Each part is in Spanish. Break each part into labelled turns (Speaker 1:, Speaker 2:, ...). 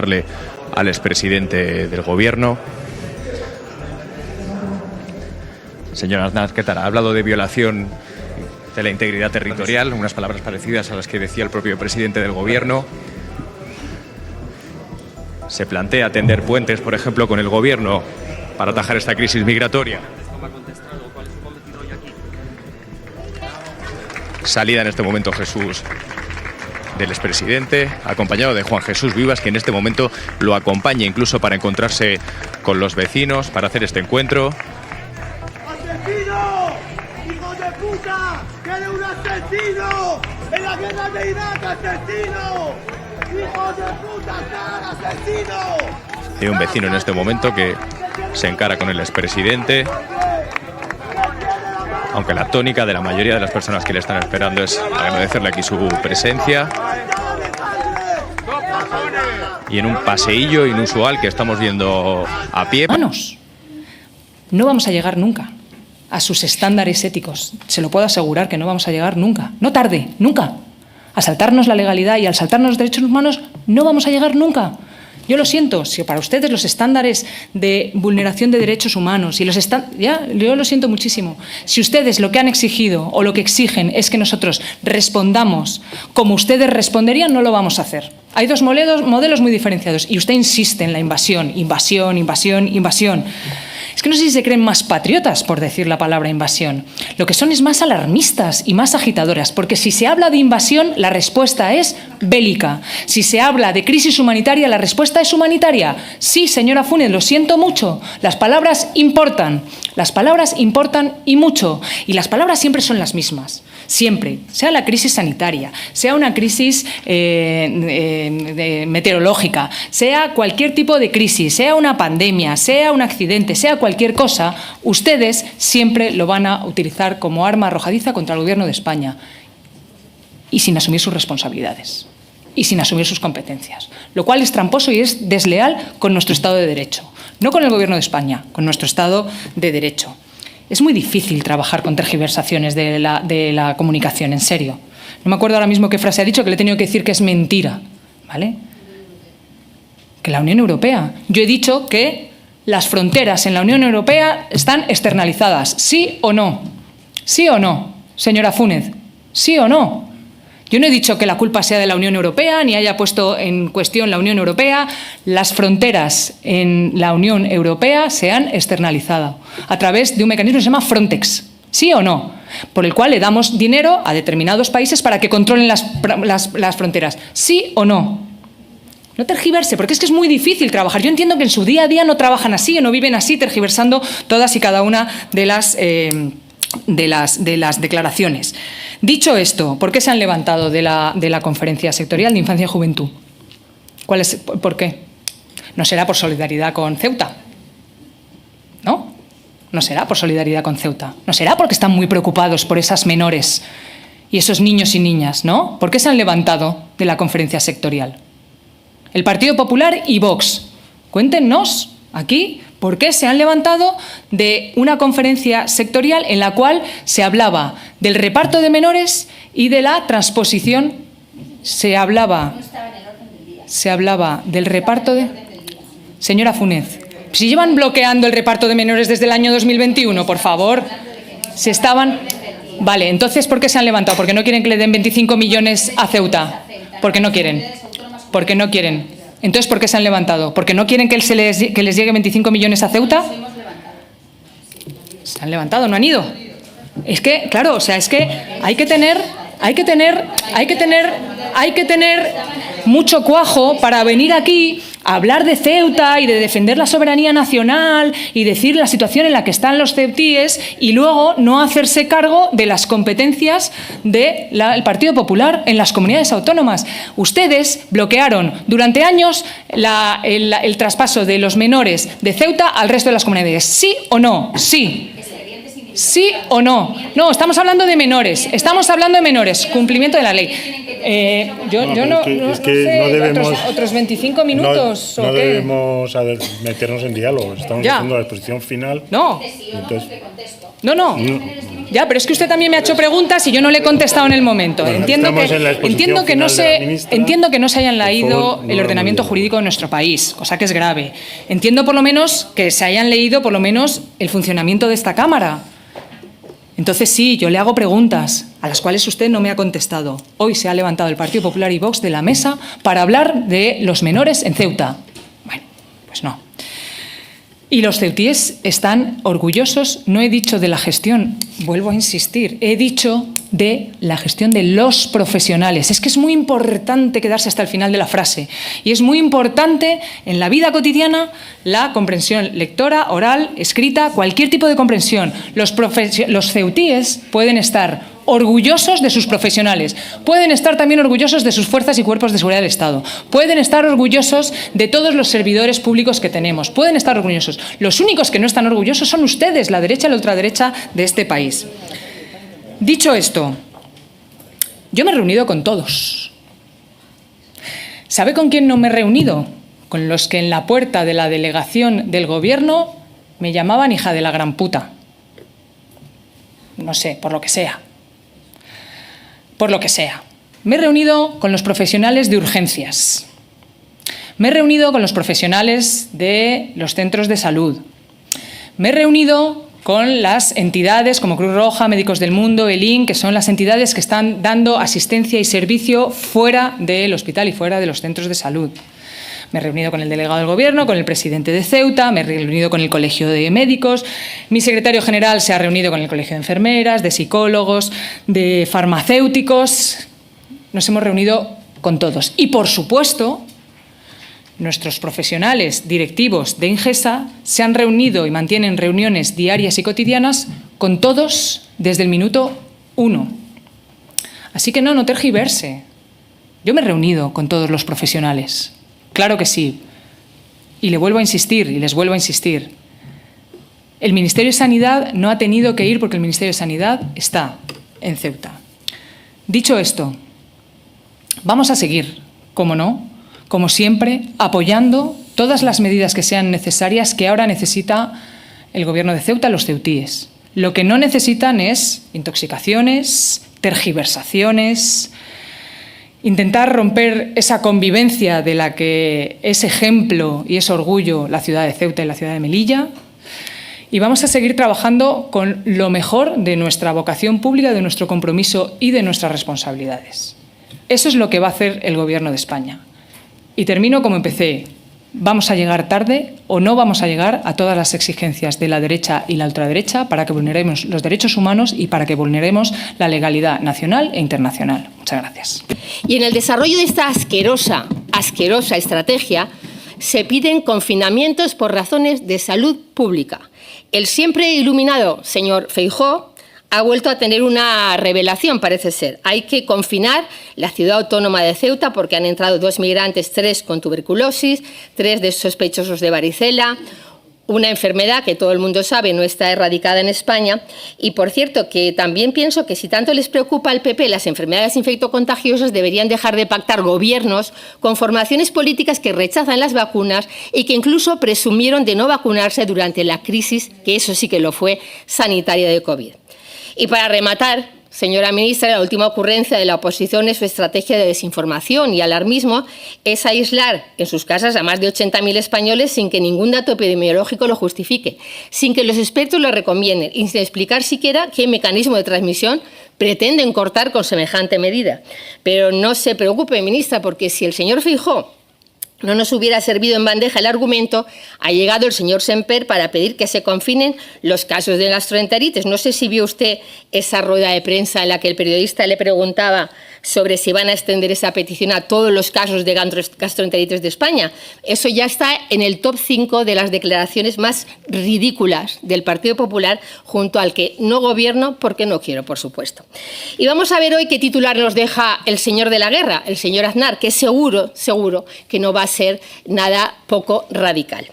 Speaker 1: preguntarle al expresidente del Gobierno. Señor Aznar, ¿qué tal? Ha hablado de violación de la integridad territorial, unas palabras parecidas a las que decía el propio presidente del Gobierno. Se plantea tender puentes, por ejemplo, con el Gobierno para atajar esta crisis migratoria. Salida en este momento Jesús del expresidente, acompañado de Juan Jesús Vivas, que en este momento lo acompaña incluso para encontrarse con los vecinos, para hacer este encuentro.
Speaker 2: ¡Asesino! ¡Hijo de puta! ¡Eres un asesino! ¡En la guerra de Irak, asesino! ¡Hijo de puta, asesino!
Speaker 1: Hay un vecino en este momento que se encara con el expresidente, aunque la tónica de la mayoría de las personas que le están esperando es agradecerle aquí su presencia. Y en un paseillo inusual que estamos viendo a pie.
Speaker 3: Hermanos, no vamos a llegar nunca a sus estándares éticos. Se lo puedo asegurar que no vamos a llegar nunca. No tarde, nunca. A saltarnos la legalidad y al saltarnos los derechos humanos no vamos a llegar nunca. Yo lo siento, si para ustedes los estándares de vulneración de derechos humanos y yo lo siento muchísimo. Si ustedes lo que han exigido o lo que exigen es que nosotros respondamos como ustedes responderían, no lo vamos a hacer. Hay dos modelos muy diferenciados y usted insiste en la invasión. Es que no sé si se creen más patriotas por decir la palabra invasión. Lo que son es más alarmistas y más agitadoras, porque si se habla de invasión, la respuesta es bélica. Si se habla de crisis humanitaria, la respuesta es humanitaria. Sí, señora Funes, lo siento mucho. Las palabras importan y mucho. Y las palabras siempre son las mismas. Siempre, sea la crisis sanitaria, sea una crisis meteorológica, sea cualquier tipo de crisis, sea una pandemia, sea un accidente, sea cualquier cosa, ustedes siempre lo van a utilizar como arma arrojadiza contra el Gobierno de España y sin asumir sus responsabilidades y sin asumir sus competencias, lo cual es tramposo y es desleal con nuestro Estado de Derecho, no con el Gobierno de España, con nuestro Estado de Derecho. Es muy difícil trabajar con tergiversaciones de la comunicación, en serio. No me acuerdo ahora mismo qué frase ha dicho, que le he tenido que decir que es mentira, ¿vale? Que la Unión Europea. Yo he dicho que las fronteras en la Unión Europea están externalizadas. ¿Sí o no? ¿Sí o no, señora Funes? ¿Sí o no? Yo no he dicho que la culpa sea de la Unión Europea, ni haya puesto en cuestión la Unión Europea. Las fronteras en la Unión Europea se han externalizado a través de un mecanismo que se llama Frontex. ¿Sí o no? Por el cual le damos dinero a determinados países para que controlen las fronteras. ¿Sí o no? No tergiverse, porque es que es muy difícil trabajar. Yo entiendo que en su día a día no trabajan así o no viven así, tergiversando todas y cada una de las declaraciones. Dicho esto, ¿por qué se han levantado de la conferencia sectorial de Infancia y Juventud? ¿Por qué? ¿No será por solidaridad con Ceuta? ¿No? No será por solidaridad con Ceuta. No será porque están muy preocupados por esas menores y esos niños y niñas, ¿no? ¿Por qué se han levantado de la conferencia sectorial? El Partido Popular y Vox. Cuéntenos aquí por qué se han levantado de una conferencia sectorial en la cual se hablaba del reparto de menores y de la transposición. Se hablaba del reparto de... Señora Funes, si llevan bloqueando el reparto de menores desde el año 2021, por favor. Se estaban... Vale, entonces, ¿por qué se han levantado? ¿Porque no quieren que le den 25 millones a Ceuta? Porque no quieren. Porque no quieren. Entonces, ¿por qué se han levantado? ¿Porque no quieren que les llegue 25 millones a Ceuta? Se han levantado, no han ido. Es que, claro, o sea, es que hay que tener mucho cuajo para venir aquí a hablar de Ceuta y de defender la soberanía nacional y decir la situación en la que están los ceutíes y luego no hacerse cargo de las competencias del Partido Popular en las comunidades autónomas. Ustedes bloquearon durante años el traspaso de los menores de Ceuta al resto de las comunidades. ¿Sí o no? Sí. ¿Sí o no? No, estamos hablando de menores. Estamos hablando de menores. Cumplimiento de la ley. Yo no sé, otros 25 minutos.
Speaker 4: No debemos meternos en diálogo. Estamos haciendo la exposición final.
Speaker 3: No.
Speaker 4: Entonces,
Speaker 3: No. Ya, pero es que usted también me ha hecho preguntas y yo no le he contestado en el momento.
Speaker 4: Bueno,
Speaker 3: entiendo que no se hayan leído el ordenamiento jurídico de nuestro país, cosa que es grave. Entiendo por lo menos que se hayan leído por lo menos el funcionamiento de esta Cámara. Entonces sí, yo le hago preguntas a las cuales usted no me ha contestado. Hoy se ha levantado el Partido Popular y Vox de la mesa para hablar de los menores en Ceuta. Bueno, pues no. Y los ceutíes están orgullosos, no he dicho de la gestión, vuelvo a insistir, he dicho de la gestión de los profesionales. Es que es muy importante quedarse hasta el final de la frase y es muy importante en la vida cotidiana la comprensión lectora, oral, escrita, cualquier tipo de comprensión. Los ceutíes pueden estar orgullosos de sus profesionales, pueden estar también orgullosos de sus fuerzas y cuerpos de seguridad del Estado, pueden estar orgullosos de todos los servidores públicos que tenemos, pueden estar orgullosos. Los únicos que no están orgullosos son ustedes, la derecha y la ultraderecha de este país. Dicho esto, yo me he reunido con todos. ¿Sabe con quién no me he reunido? Con los que en la puerta de la delegación del Gobierno me llamaban hija de la gran puta. No sé, por lo que sea. Por lo que sea. Me he reunido con los profesionales de urgencias. Me he reunido con los profesionales de los centros de salud. Me he reunido con las entidades como Cruz Roja, Médicos del Mundo, ELIN, que son las entidades que están dando asistencia y servicio fuera del hospital y fuera de los centros de salud. Me he reunido con el delegado del Gobierno, con el presidente de Ceuta, me he reunido con el Colegio de Médicos, mi secretario general se ha reunido con el Colegio de Enfermeras, de psicólogos, de farmacéuticos. Nos hemos reunido con todos. Y, por supuesto, nuestros profesionales directivos de Ingesa se han reunido y mantienen reuniones diarias y cotidianas con todos desde el minuto 1. Así que no tergiverse. Yo me he reunido con todos los profesionales. Claro que sí. Y le vuelvo a insistir, y les vuelvo a insistir. El Ministerio de Sanidad no ha tenido que ir porque el Ministerio de Sanidad está en Ceuta. Dicho esto, vamos a seguir, como no, como siempre, apoyando todas las medidas que sean necesarias que ahora necesita el Gobierno de Ceuta, los ceutíes. Lo que no necesitan es intoxicaciones, tergiversaciones, intentar romper esa convivencia de la que es ejemplo y es orgullo la ciudad de Ceuta y la ciudad de Melilla. Y vamos a seguir trabajando con lo mejor de nuestra vocación pública, de nuestro compromiso y de nuestras responsabilidades. Eso es lo que va a hacer el Gobierno de España. Y termino como empecé. Vamos a llegar tarde o no vamos a llegar a todas las exigencias de la derecha y la ultraderecha para que vulneremos los derechos humanos y para que vulneremos la legalidad nacional e internacional. Muchas gracias.
Speaker 5: Y en el desarrollo de esta asquerosa estrategia se piden confinamientos por razones de salud pública. El siempre iluminado señor Feijóo ha vuelto a tener una revelación, parece ser. Hay que confinar la ciudad autónoma de Ceuta porque han entrado 2 migrantes, 3 con tuberculosis, 3 de sospechosos de varicela, una enfermedad que todo el mundo sabe no está erradicada en España. Y, por cierto, que también pienso que si tanto les preocupa al PP las enfermedades infectocontagiosas, deberían dejar de pactar gobiernos con formaciones políticas que rechazan las vacunas y que incluso presumieron de no vacunarse durante la crisis, que eso sí que lo fue, sanitaria de COVID. Y para rematar, señora ministra, la última ocurrencia de la oposición es su estrategia de desinformación y alarmismo es aislar en sus casas a más de 80.000 españoles sin que ningún dato epidemiológico lo justifique, sin que los expertos lo recomienden y sin explicar siquiera qué mecanismo de transmisión pretenden cortar con semejante medida. Pero no se preocupe, ministra, porque si el señor Feijóo no nos hubiera servido en bandeja el argumento, ha llegado el señor Semper para pedir que se confinen los casos de gastroenteritis. No sé si vio usted esa rueda de prensa en la que el periodista le preguntaba sobre si van a extender esa petición a todos los casos de gastroenteritis de España. Eso ya está en el top 5 de las declaraciones más ridículas del Partido Popular, junto al que no gobierno porque no quiero, por supuesto. Y vamos a ver hoy qué titular nos deja el señor de la guerra, el señor Aznar, que seguro que no va a ser nada poco radical.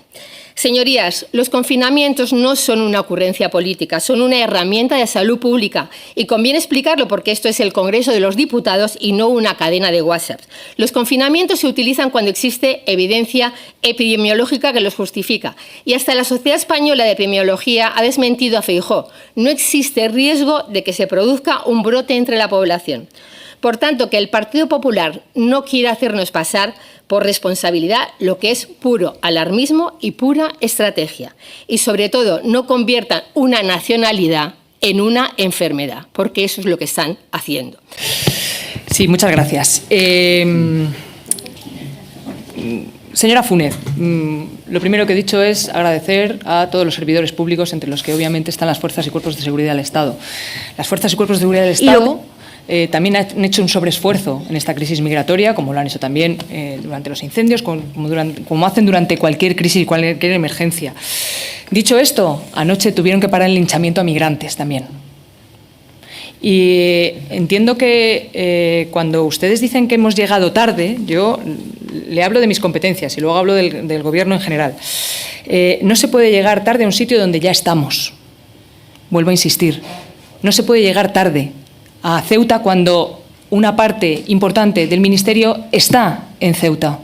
Speaker 5: Señorías, los confinamientos no son una ocurrencia política, son una herramienta de salud pública. Y conviene explicarlo porque esto es el Congreso de los Diputados y no una cadena de WhatsApp. Los confinamientos se utilizan cuando existe evidencia epidemiológica que los justifica. Y hasta la Sociedad Española de Epidemiología ha desmentido a Feijóo. No existe riesgo de que se produzca un brote entre la población. Por tanto, que el Partido Popular no quiera hacernos pasar por responsabilidad lo que es puro alarmismo y pura estrategia. Y, sobre todo, no conviertan una nacionalidad en una enfermedad, porque eso es lo que están haciendo.
Speaker 3: Sí, muchas gracias. Señora Funet, lo primero que he dicho es agradecer a todos los servidores públicos, entre los que obviamente están las fuerzas y cuerpos de seguridad del Estado. Las fuerzas y cuerpos de seguridad del Estado también han hecho un sobreesfuerzo en esta crisis migratoria, como lo han hecho también durante los incendios, como hacen durante cualquier crisis y cualquier emergencia. Dicho esto, anoche tuvieron que parar el linchamiento a migrantes también. Y entiendo que cuando ustedes dicen que hemos llegado tarde, yo le hablo de mis competencias y luego hablo del Gobierno en general. No se puede llegar tarde a un sitio donde ya estamos. Vuelvo a insistir, no se puede llegar tarde a Ceuta cuando una parte importante del Ministerio está en Ceuta.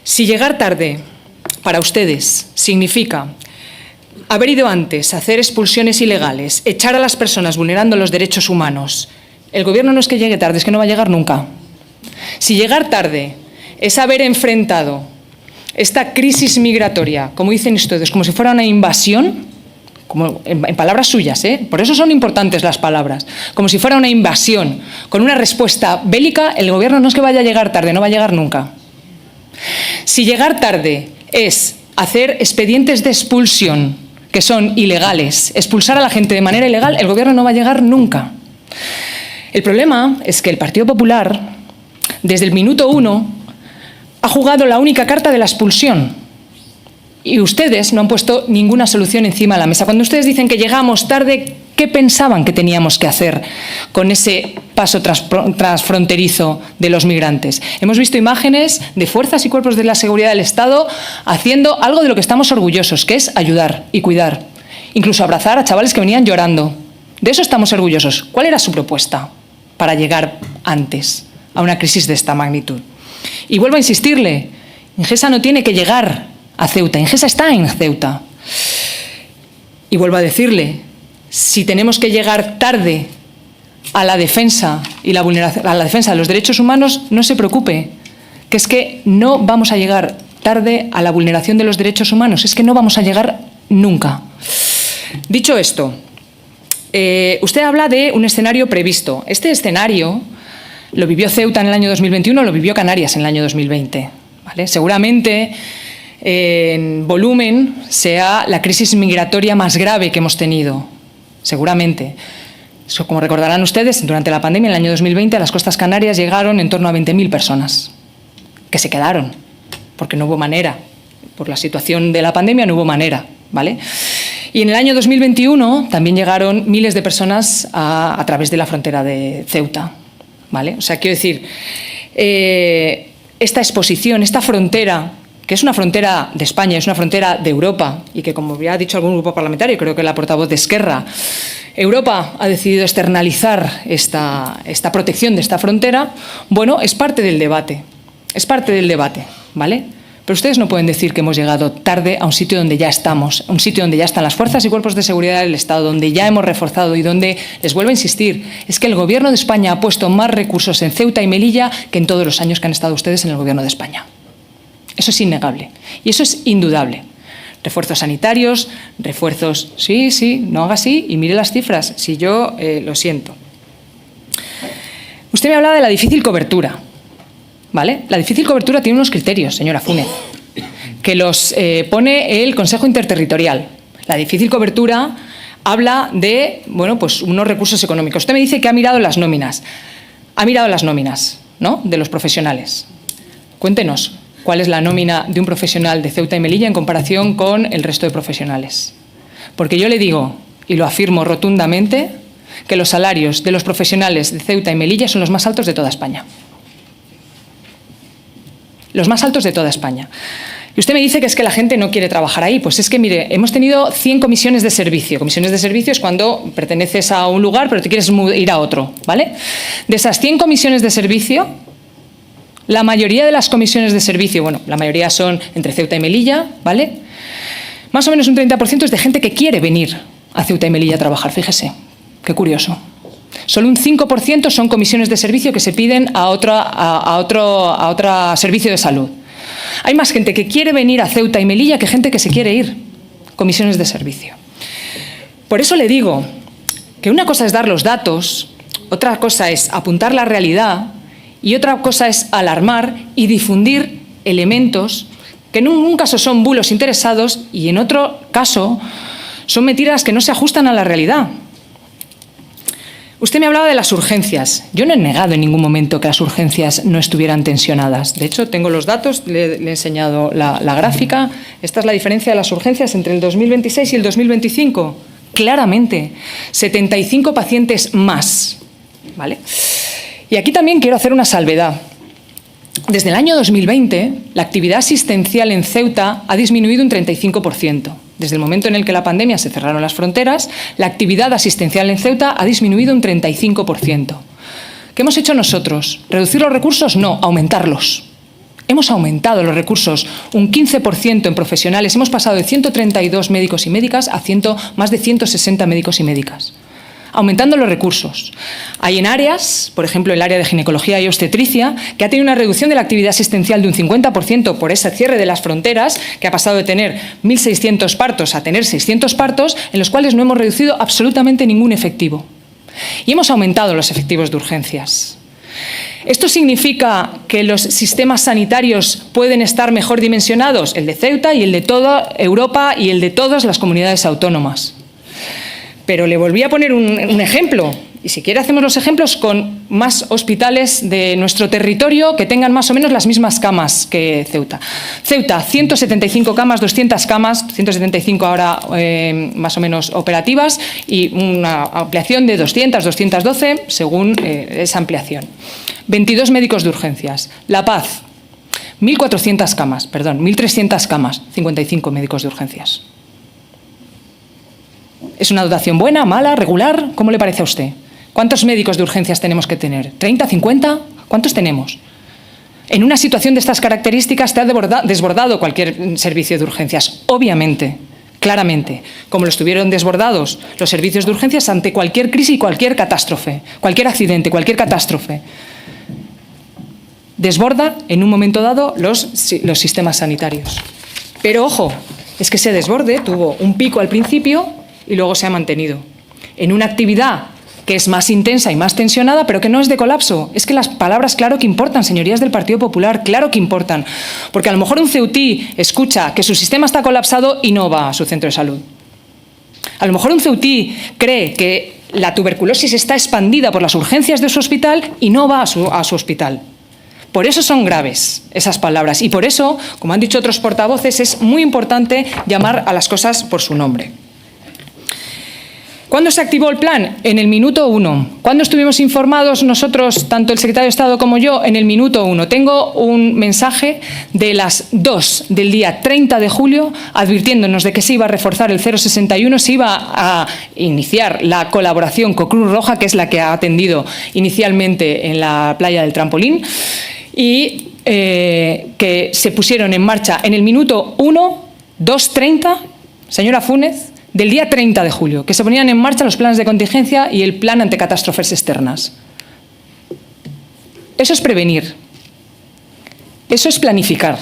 Speaker 3: Si llegar tarde para ustedes significa haber ido antes a hacer expulsiones ilegales, echar a las personas vulnerando los derechos humanos, el Gobierno no es que llegue tarde, es que no va a llegar nunca. Si llegar tarde es haber enfrentado esta crisis migratoria, como dicen ustedes, como si fuera una invasión, como en palabras suyas, por eso son importantes las palabras, como si fuera una invasión, con una respuesta bélica, el Gobierno no es que vaya a llegar tarde, no va a llegar nunca. Si llegar tarde es hacer expedientes de expulsión que son ilegales, expulsar a la gente de manera ilegal, el Gobierno no va a llegar nunca. El problema es que el Partido Popular, desde el minuto 1, ha jugado la única carta de la expulsión. Y ustedes no han puesto ninguna solución encima de la mesa. Cuando ustedes dicen que llegamos tarde, ¿qué pensaban que teníamos que hacer con ese paso transfronterizo de los migrantes? Hemos visto imágenes de fuerzas y cuerpos de la seguridad del Estado haciendo algo de lo que estamos orgullosos, que es ayudar y cuidar. Incluso abrazar a chavales que venían llorando. De eso estamos orgullosos. ¿Cuál era su propuesta para llegar antes a una crisis de esta magnitud? Y vuelvo a insistirle, Ingesa no tiene que llegar a Ceuta, Ingesa está en Ceuta. Y vuelvo a decirle, si tenemos que llegar tarde a la defensa y la vulneración, a la defensa de los derechos humanos, no se preocupe, que es que no vamos a llegar tarde a la vulneración de los derechos humanos, es que no vamos a llegar nunca. Dicho esto, usted habla de un escenario previsto. Este escenario lo vivió Ceuta en el año 2021, lo vivió Canarias en el año 2020. ¿Vale? Seguramente en volumen sea la crisis migratoria más grave que hemos tenido, seguramente. Como recordarán ustedes, durante la pandemia, en el año 2020, a las costas canarias llegaron en torno a 20.000 personas, que se quedaron, porque no hubo manera. Por la situación de la pandemia no hubo manera, ¿vale? Y en el año 2021 también llegaron miles de personas a través de la frontera de Ceuta, ¿vale? O sea, quiero decir, esta exposición, esta frontera, que es una frontera de España, es una frontera de Europa, y que, como ya ha dicho algún grupo parlamentario, creo que la portavoz de Esquerra, Europa ha decidido externalizar esta protección de esta frontera. Bueno, es parte del debate, ¿vale? Pero ustedes no pueden decir que hemos llegado tarde a un sitio donde ya estamos, a un sitio donde ya están las fuerzas y cuerpos de seguridad del Estado, donde ya hemos reforzado y donde, les vuelvo a insistir, es que el Gobierno de España ha puesto más recursos en Ceuta y Melilla que en todos los años que han estado ustedes en el Gobierno de España. Eso es innegable y eso es indudable. Refuerzos sanitarios, refuerzos... Sí, no haga así y mire las cifras, si yo lo siento. Usted me hablaba de la difícil cobertura, ¿vale? La difícil cobertura tiene unos criterios, señora Funet, que los pone el Consejo Interterritorial. La difícil cobertura habla de, bueno, pues unos recursos económicos. Usted me dice que ha mirado las nóminas. Ha mirado las nóminas, ¿no?, de los profesionales. Cuéntenos. ¿Cuál es la nómina de un profesional de Ceuta y Melilla en comparación con el resto de profesionales? Porque yo le digo, y lo afirmo rotundamente, que los salarios de los profesionales de Ceuta y Melilla son los más altos de toda España. Los más altos de toda España. Y usted me dice que es que la gente no quiere trabajar ahí. Pues es que, mire, hemos tenido 100 comisiones de servicio. Comisiones de servicio es cuando perteneces a un lugar pero te quieres ir a otro, ¿vale? De esas 100 comisiones de servicio, la mayoría de las comisiones de servicio, bueno, la mayoría son entre Ceuta y Melilla, ¿vale? Más o menos un 30% es de gente que quiere venir a Ceuta y Melilla a trabajar, fíjese, qué curioso. Solo un 5% son comisiones de servicio que se piden a otro servicio de salud. Hay más gente que quiere venir a Ceuta y Melilla que gente que se quiere ir. Comisiones de servicio. Por eso le digo que una cosa es dar los datos, otra cosa es apuntar la realidad y otra cosa es alarmar y difundir elementos que en un caso son bulos interesados y en otro caso son mentiras que no se ajustan a la realidad. Usted me hablaba de las urgencias. Yo no he negado en ningún momento que las urgencias no estuvieran tensionadas. De hecho, tengo los datos, le he enseñado la gráfica. Esta es la diferencia de las urgencias entre el 2026 y el 2025. Claramente, 75 pacientes más, ¿vale? Y aquí también quiero hacer una salvedad. Desde el año 2020, la actividad asistencial en Ceuta ha disminuido un 35%. Desde el momento en el que la pandemia se cerraron las fronteras, la actividad asistencial en Ceuta ha disminuido un 35%. ¿Qué hemos hecho nosotros? ¿Reducir los recursos? No, aumentarlos. Hemos aumentado los recursos un 15% en profesionales. Hemos pasado de 132 médicos y médicas a más de 160 médicos y médicas. Aumentando los recursos. Hay en áreas, por ejemplo el área de ginecología y obstetricia, que ha tenido una reducción de la actividad asistencial de un 50% por ese cierre de las fronteras, que ha pasado de tener 1.600 partos a tener 600 partos, en los cuales no hemos reducido absolutamente ningún efectivo. Y hemos aumentado los efectivos de urgencias. ¿Esto significa que los sistemas sanitarios pueden estar mejor dimensionados? El de Ceuta y el de toda Europa y el de todas las comunidades autónomas. Pero le volví a poner un ejemplo, y si quiere hacemos los ejemplos con más hospitales de nuestro territorio que tengan más o menos las mismas camas que Ceuta. Ceuta, 175 camas, 200 camas, 175 ahora más o menos operativas y una ampliación de 200, 212 según esa ampliación. 22 médicos de urgencias. La Paz, 1.300 camas, 55 médicos de urgencias. ¿Es una dotación buena, mala, regular? ¿Cómo le parece a usted? ¿Cuántos médicos de urgencias tenemos que tener? ¿30, 50? ¿Cuántos tenemos? En una situación de estas características te ha desbordado cualquier servicio de urgencias, obviamente, claramente, como lo estuvieron desbordados los servicios de urgencias ante cualquier crisis y cualquier catástrofe, cualquier accidente, cualquier catástrofe. Desborda en un momento dado los sistemas sanitarios. Pero ojo, es que ese desborde tuvo un pico al principio y luego se ha mantenido en una actividad que es más intensa y más tensionada, pero que no es de colapso. Es que las palabras claro que importan, señorías del Partido Popular, claro que importan. Porque a lo mejor un ceutí escucha que su sistema está colapsado y no va a su centro de salud. A lo mejor un ceutí cree que la tuberculosis está expandida por las urgencias de su hospital y no va a su hospital. Por eso son graves esas palabras y por eso, como han dicho otros portavoces, es muy importante llamar a las cosas por su nombre. ¿Cuándo se activó el plan? En el minuto 1. ¿Cuándo estuvimos informados nosotros, tanto el secretario de Estado como yo? En el minuto 1. Tengo un mensaje de las 2 del día 30 de julio advirtiéndonos de que se iba a reforzar el 061, se iba a iniciar la colaboración con Cruz Roja, que es la que ha atendido inicialmente en la playa del Trampolín, y que se pusieron en marcha en el minuto 1, 2:30, señora Funes, del día 30 de julio, que se ponían en marcha los planes de contingencia y el plan ante catástrofes externas. Eso es prevenir. Eso es planificar.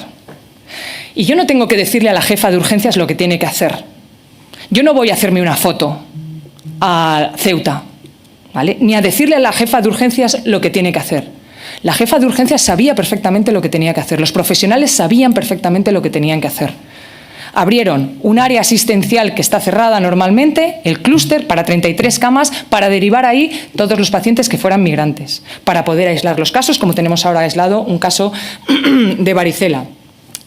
Speaker 3: Y yo no tengo que decirle a la jefa de urgencias lo que tiene que hacer. Yo no voy a hacerme una foto a Ceuta, ¿vale? Ni a decirle a la jefa de urgencias lo que tiene que hacer. La jefa de urgencias sabía perfectamente lo que tenía que hacer. Los profesionales sabían perfectamente lo que tenían que hacer. Abrieron un área asistencial que está cerrada normalmente, el clúster, para 33 camas, para derivar ahí todos los pacientes que fueran migrantes, para poder aislar los casos, como tenemos ahora aislado un caso de varicela.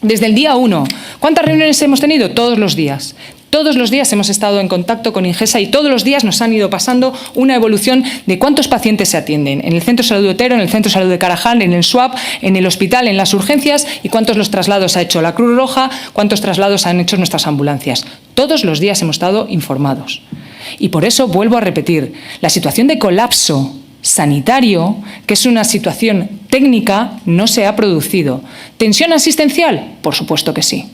Speaker 3: Desde el día 1, ¿cuántas reuniones hemos tenido? Todos los días. Todos los días hemos estado en contacto con Ingesa y todos los días nos han ido pasando una evolución de cuántos pacientes se atienden en el Centro de Salud de Otero, en el Centro de Salud de Carajal, en el SWAP, en el hospital, en las urgencias y cuántos los traslados ha hecho la Cruz Roja, cuántos traslados han hecho nuestras ambulancias. Todos los días hemos estado informados. Y por eso vuelvo a repetir, la situación de colapso sanitario, que es una situación técnica, no se ha producido. ¿Tensión asistencial? Por supuesto que sí,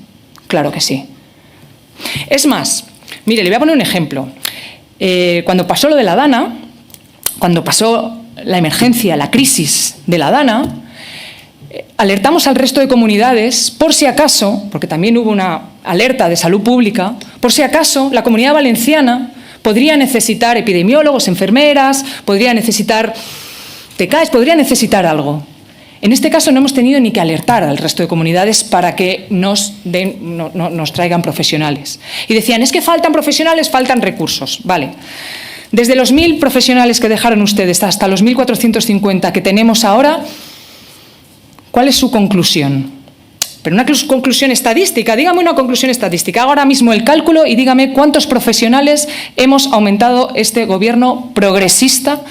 Speaker 3: claro que sí. Es más, mire, le voy a poner un ejemplo. Cuando pasó lo de la Dana, cuando pasó la emergencia, la crisis de la Dana, alertamos al resto de comunidades, por si acaso, porque también hubo una alerta de salud pública, por si acaso la Comunidad Valenciana podría necesitar epidemiólogos, enfermeras, podría necesitar TCAEs, podría necesitar algo. En este caso no hemos tenido ni que alertar al resto de comunidades para que nos traigan profesionales. Y decían, es que faltan profesionales, faltan recursos. Vale. Desde los 1.000 profesionales que dejaron ustedes hasta los 1.450 que tenemos ahora, ¿cuál es su conclusión? Pero una conclusión estadística, dígame una conclusión estadística. Hago ahora mismo el cálculo y dígame cuántos profesionales hemos aumentado este gobierno progresista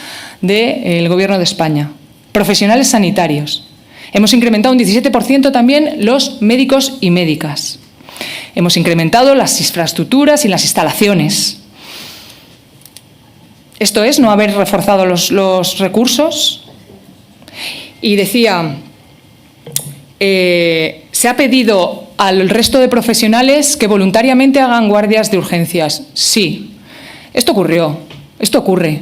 Speaker 3: del Gobierno de España. Profesionales sanitarios. Hemos incrementado un 17% también los médicos y médicas. Hemos incrementado las infraestructuras y las instalaciones. Esto es no haber reforzado los recursos. Y decía, se ha pedido al resto de profesionales que voluntariamente hagan guardias de urgencias. Sí, esto ocurre,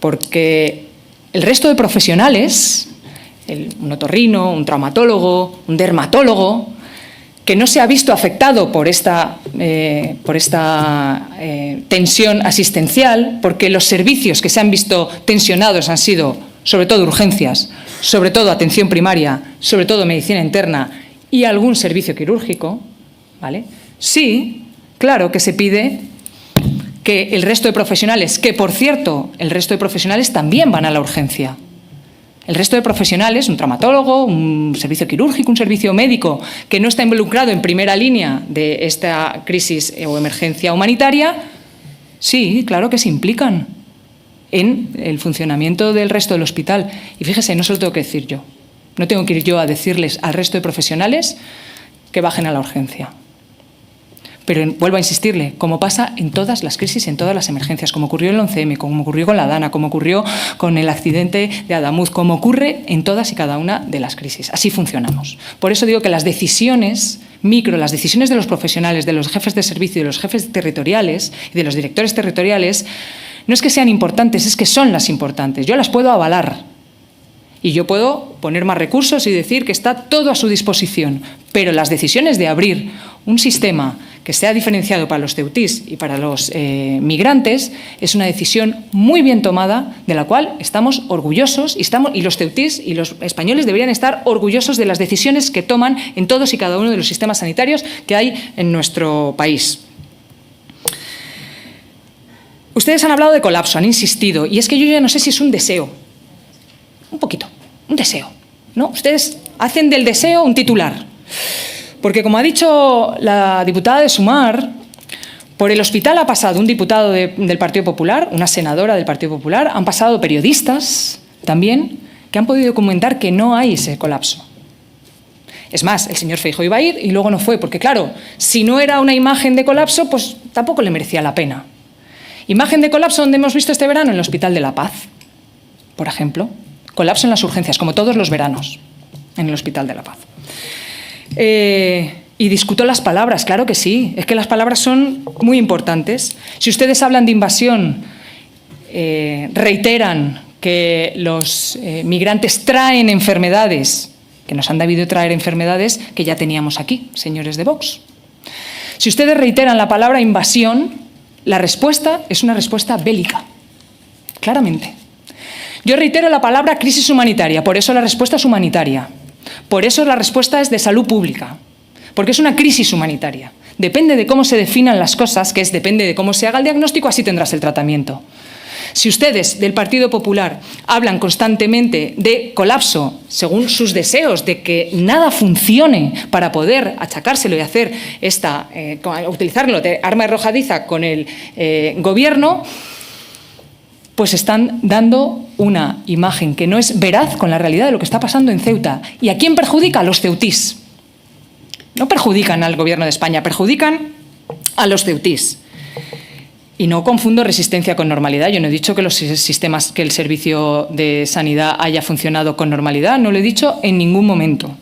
Speaker 3: porque el resto de profesionales, un otorrino, un traumatólogo, un dermatólogo, que no se ha visto afectado por esta tensión asistencial, porque los servicios que se han visto tensionados han sido, sobre todo, urgencias, sobre todo atención primaria, sobre todo medicina interna y algún servicio quirúrgico, ¿vale? Sí, claro que se pide que el resto de profesionales, que por cierto, el resto de profesionales también van a la urgencia. El resto de profesionales, un traumatólogo, un servicio quirúrgico, un servicio médico que no está involucrado en primera línea de esta crisis o emergencia humanitaria, sí, claro que se implican en el funcionamiento del resto del hospital. Y fíjese, no se lo tengo que decir yo. No tengo que ir yo a decirles al resto de profesionales que bajen a la urgencia. Pero vuelvo a insistirle, como pasa en todas las crisis, en todas las emergencias, como ocurrió en el 11M, como ocurrió con la Dana, como ocurrió con el accidente de Adamuz, como ocurre en todas y cada una de las crisis. Así funcionamos. Por eso digo que las decisiones las decisiones de los profesionales, de los jefes de servicio, de los jefes territoriales y de los directores territoriales, no es que sean importantes, es que son las importantes. Yo las puedo avalar. Y yo puedo poner más recursos y decir que está todo a su disposición. Pero las decisiones de abrir un sistema que sea diferenciado para los ceutís y para los migrantes es una decisión muy bien tomada, de la cual estamos orgullosos y los ceutís y los españoles deberían estar orgullosos de las decisiones que toman en todos y cada uno de los sistemas sanitarios que hay en nuestro país. Ustedes han hablado de colapso, han insistido, y es que yo ya no sé si es un deseo. Un poquito, un deseo, ¿no? Ustedes hacen del deseo un titular. Porque, como ha dicho la diputada de Sumar, por el hospital ha pasado un diputado del Partido Popular, una senadora del Partido Popular, han pasado periodistas también que han podido documentar que no hay ese colapso. Es más, el señor Feijóo iba a ir y luego no fue, porque claro, si no era una imagen de colapso, pues tampoco le merecía la pena. Imagen de colapso donde hemos visto este verano en el Hospital de la Paz, por ejemplo. Colapso en las urgencias, como todos los veranos, en el Hospital de la Paz. Y discuto las palabras, claro que sí, es que las palabras son muy importantes. Si ustedes hablan de invasión, reiteran que los migrantes traen enfermedades, que nos han debido traer enfermedades que ya teníamos aquí, señores de Vox. Si ustedes reiteran la palabra invasión, la respuesta es una respuesta bélica, claramente. Yo reitero la palabra crisis humanitaria, por eso la respuesta es humanitaria. Por eso la respuesta es de salud pública, porque es una crisis humanitaria. Depende de cómo se definan las cosas, depende de cómo se haga el diagnóstico, así tendrás el tratamiento. Si ustedes del Partido Popular hablan constantemente de colapso, según sus deseos, de que nada funcione para poder achacárselo y hacer utilizarlo de arma arrojadiza con el Gobierno, pues están dando una imagen que no es veraz con la realidad de lo que está pasando en Ceuta. ¿Y a quién perjudica? A los ceutís. No perjudican al Gobierno de España, perjudican a los ceutís. Y no confundo resistencia con normalidad. Yo no he dicho que que el servicio de sanidad haya funcionado con normalidad, no lo he dicho en ningún momento.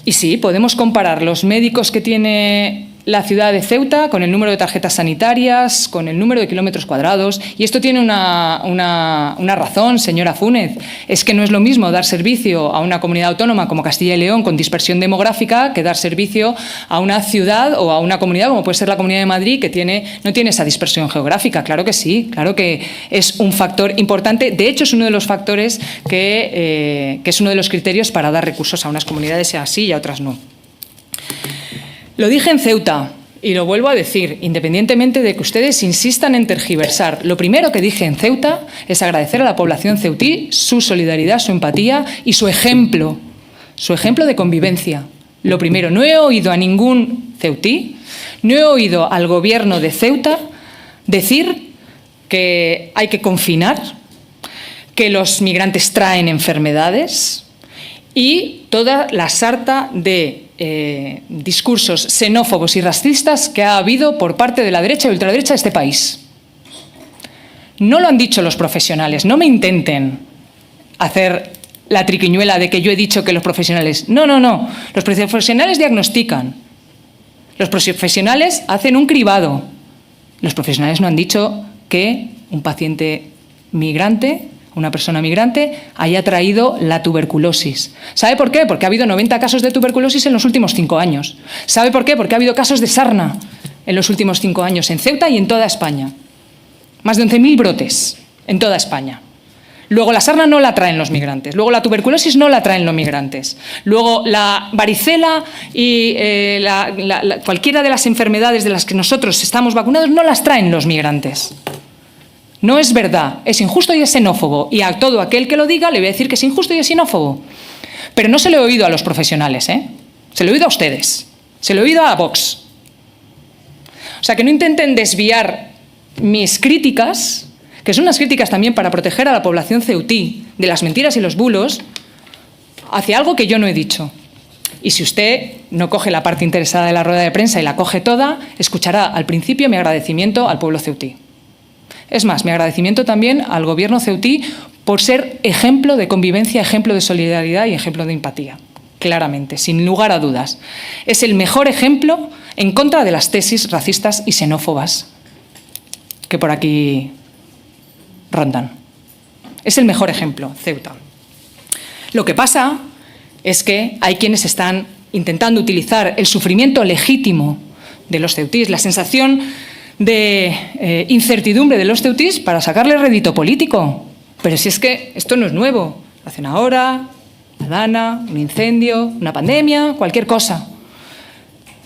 Speaker 3: Y sí, podemos comparar los médicos que tiene la ciudad de Ceuta con el número de tarjetas sanitarias, con el número de kilómetros cuadrados. Y esto tiene una razón, señora Funes. Es que no es lo mismo dar servicio a una comunidad autónoma como Castilla y León con dispersión demográfica que dar servicio a una ciudad o a una comunidad como puede ser la Comunidad de Madrid que no tiene esa dispersión geográfica. Claro que sí, claro que es un factor importante. De hecho, es uno de los factores que es uno de los criterios para dar recursos a unas comunidades así y a otras no. Lo dije en Ceuta y lo vuelvo a decir, independientemente de que ustedes insistan en tergiversar. Lo primero que dije en Ceuta es agradecer a la población ceutí su solidaridad, su empatía y su ejemplo de convivencia. Lo primero, no he oído a ningún ceutí, no he oído al Gobierno de Ceuta decir que hay que confinar, que los migrantes traen enfermedades y toda la sarta de discursos xenófobos y racistas que ha habido por parte de la derecha y ultraderecha de este país. No lo han dicho los profesionales, no me intenten hacer la triquiñuela de que yo he dicho que los profesionales... No, no, no, los profesionales diagnostican, los profesionales hacen un cribado, los profesionales no han dicho que un paciente migrante, una persona migrante, haya traído la tuberculosis. ¿Sabe por qué? Porque ha habido 90 casos de tuberculosis en los últimos 5 años. ¿Sabe por qué? Porque ha habido casos de sarna en los últimos 5 años, en Ceuta y en toda España. Más de 11.000 brotes en toda España. Luego la sarna no la traen los migrantes, luego la tuberculosis no la traen los migrantes, luego la varicela y cualquiera de las enfermedades de las que nosotros estamos vacunados no las traen los migrantes. No es verdad, es injusto y es xenófobo. Y a todo aquel que lo diga le voy a decir que es injusto y es xenófobo. Pero no se lo he oído a los profesionales, ¿eh? Se lo he oído a ustedes, se lo he oído a Vox. O sea, que no intenten desviar mis críticas, que son unas críticas también para proteger a la población ceutí de las mentiras y los bulos, hacia algo que yo no he dicho. Y si usted no coge la parte interesada de la rueda de prensa y la coge toda, escuchará al principio mi agradecimiento al pueblo ceutí. Es más, mi agradecimiento también al Gobierno ceutí por ser ejemplo de convivencia, ejemplo de solidaridad y ejemplo de empatía. Claramente, sin lugar a dudas. Es el mejor ejemplo en contra de las tesis racistas y xenófobas que por aquí rondan. Es el mejor ejemplo, Ceuta. Lo que pasa es que hay quienes están intentando utilizar el sufrimiento legítimo de los ceutís, la sensación de incertidumbre de los ceutís para sacarle rédito político. Pero si es que esto no es nuevo. Lo hacen ahora, la Dana, un incendio, una pandemia, cualquier cosa.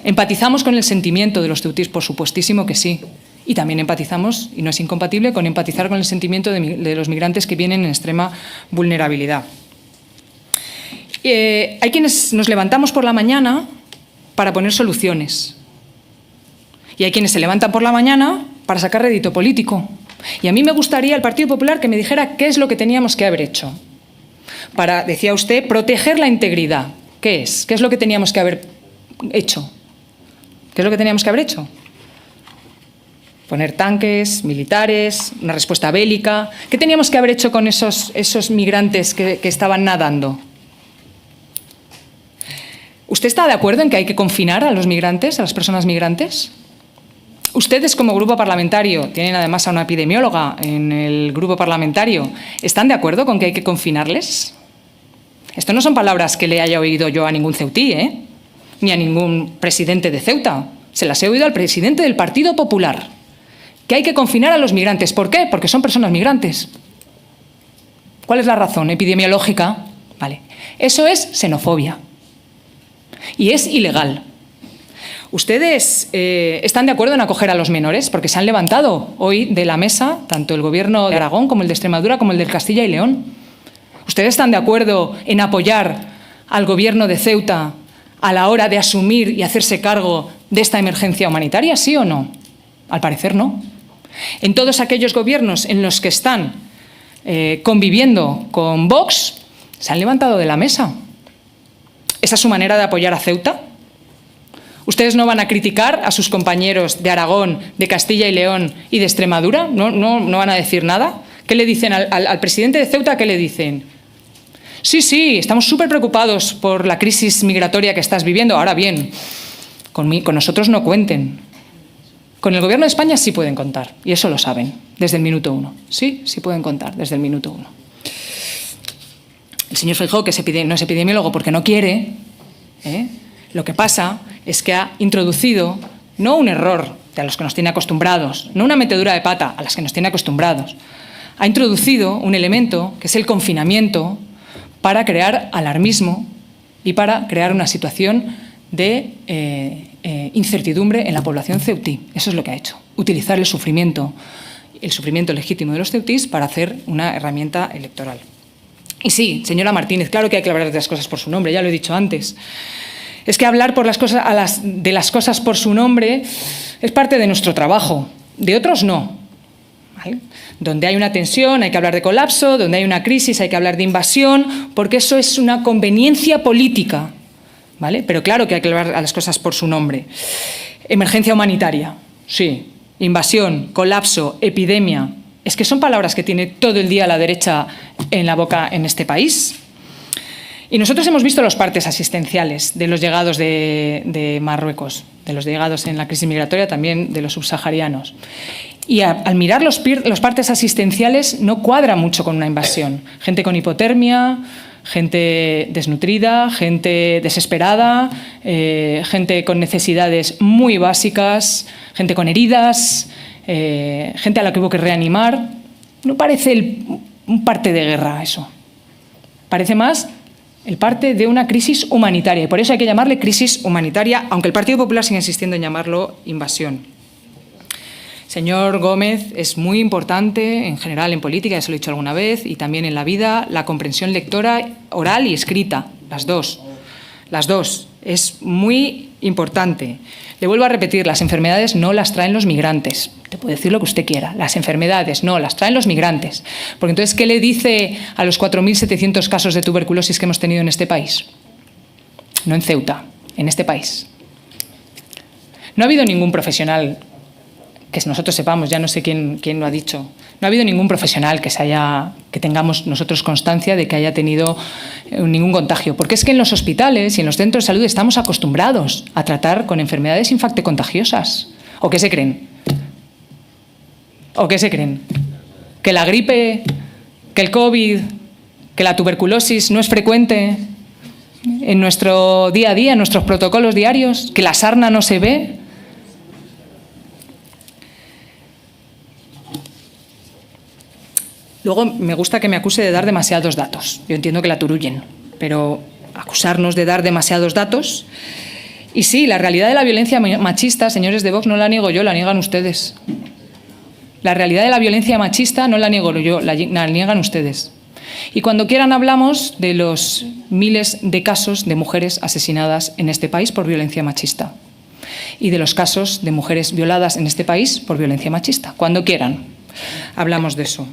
Speaker 3: Empatizamos con el sentimiento de los ceutís, por supuestísimo que sí. Y también empatizamos, y no es incompatible, con empatizar con el sentimiento de los migrantes que vienen en extrema vulnerabilidad. Hay quienes nos levantamos por la mañana para poner soluciones. Y hay quienes se levantan por la mañana para sacar rédito político. Y a mí me gustaría el Partido Popular que me dijera qué es lo que teníamos que haber hecho. Para, decía usted, proteger la integridad. ¿Qué es? ¿Qué es lo que teníamos que haber hecho? ¿Qué es lo que teníamos que haber hecho? Poner tanques, militares, una respuesta bélica. ¿Qué teníamos que haber hecho con esos migrantes que estaban nadando? ¿Usted está de acuerdo en que hay que confinar a los migrantes, a las personas migrantes? Ustedes como grupo parlamentario, tienen además a una epidemióloga en el grupo parlamentario, ¿están de acuerdo con que hay que confinarles? Esto no son palabras que le haya oído yo a ningún ceutí, ni a ningún presidente de Ceuta. Se las he oído al presidente del Partido Popular, que hay que confinar a los migrantes. ¿Por qué? Porque son personas migrantes. ¿Cuál es la razón epidemiológica? Vale. Eso es xenofobia y es ilegal. ¿Ustedes están de acuerdo en acoger a los menores? Porque se han levantado hoy de la mesa, tanto el Gobierno de Aragón como el de Extremadura como el de Castilla y León. ¿Ustedes están de acuerdo en apoyar al Gobierno de Ceuta a la hora de asumir y hacerse cargo de esta emergencia humanitaria, sí o no? Al parecer no. En todos aquellos gobiernos en los que están conviviendo con Vox, se han levantado de la mesa. ¿Esa es su manera de apoyar a Ceuta? ¿Ustedes no van a criticar a sus compañeros de Aragón, de Castilla y León y de Extremadura? ¿No van a decir nada? ¿Qué le dicen al presidente de Ceuta? ¿Qué le dicen? Sí, estamos súper preocupados por la crisis migratoria que estás viviendo. Ahora bien, con nosotros no cuenten. Con el Gobierno de España sí pueden contar, y eso lo saben, desde el minuto 1. Sí pueden contar, desde el minuto 1. El señor Feijóo, que no es epidemiólogo porque no quiere, lo que pasa es que ha introducido no un error a los que nos tiene acostumbrados, no una metedura de pata a las que nos tiene acostumbrados, ha introducido un elemento que es el confinamiento para crear alarmismo y para crear una situación de incertidumbre en la población ceutí. Eso es lo que ha hecho, utilizar el sufrimiento legítimo de los ceutís para hacer una herramienta electoral. Y sí, señora Martínez, claro que hay que hablar de las cosas por su nombre, ya lo he dicho antes. Es que hablar de las cosas por su nombre es parte de nuestro trabajo, de otros no. ¿Vale? Donde hay una tensión hay que hablar de colapso, donde hay una crisis hay que hablar de invasión, porque eso es una conveniencia política. ¿Vale? Pero claro que hay que hablar a las cosas por su nombre. Emergencia humanitaria, sí. Invasión, colapso, epidemia. Es que son palabras que tiene todo el día la derecha en la boca en este país. Y nosotros hemos visto los partes asistenciales de los llegados de Marruecos, de los llegados en la crisis migratoria, también de los subsaharianos. Y al mirar los partes asistenciales no cuadra mucho con una invasión. Gente con hipotermia, gente desnutrida, gente desesperada, gente con necesidades muy básicas, gente con heridas, gente a la que hubo que reanimar. No parece un parte de guerra eso. Parece más el parte de una crisis humanitaria. Y por eso hay que llamarle crisis humanitaria, aunque el Partido Popular sigue insistiendo en llamarlo invasión. Señor Gómez, es muy importante, en general en política, ya se lo he dicho alguna vez, y también en la vida, la comprensión lectora oral y escrita, las dos. Las dos. Es muy importante. Le vuelvo a repetir, las enfermedades no las traen los migrantes. Te puede decir lo que usted quiera. Las enfermedades no las traen los migrantes. Porque entonces, ¿qué le dice a los 4.700 casos de tuberculosis que hemos tenido en este país? No en Ceuta, en este país. No ha habido ningún profesional, que nosotros sepamos, ya no sé quién lo ha dicho, no ha habido ningún profesional que tengamos nosotros constancia de que haya tenido ningún contagio. Porque es que en los hospitales y en los centros de salud estamos acostumbrados a tratar con enfermedades infectocontagiosas. ¿O qué se creen? ¿O qué se creen? ¿Que la gripe, que el COVID, que la tuberculosis no es frecuente en nuestro día a día, en nuestros protocolos diarios? ¿Que la sarna no se ve? Luego me gusta que me acuse de dar demasiados datos. Yo entiendo que la turullen, pero acusarnos de dar demasiados datos. Y sí, la realidad de la violencia machista, señores de Vox, no la niego yo, la niegan ustedes. La realidad de la violencia machista no la niego yo, la niegan ustedes. Y cuando quieran hablamos de los miles de casos de mujeres asesinadas en este país por violencia machista. Y de los casos de mujeres violadas en este país por violencia machista. Cuando quieran, hablamos de eso.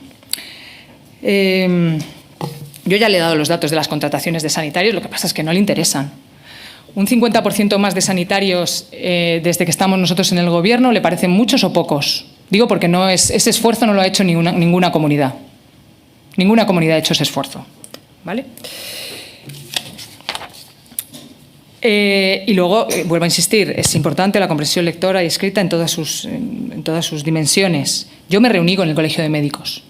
Speaker 3: Yo ya le he dado los datos de las contrataciones de sanitarios, lo que pasa es que no le interesan. ¿Un 50% más de sanitarios desde que estamos nosotros en el Gobierno le parecen muchos o pocos? Digo porque ese esfuerzo no lo ha hecho ninguna comunidad. Ninguna comunidad ha hecho ese esfuerzo. ¿Vale? Y luego, vuelvo a insistir, es importante la comprensión lectora y escrita en todas sus dimensiones. Yo me reuní con el Colegio de Médicos.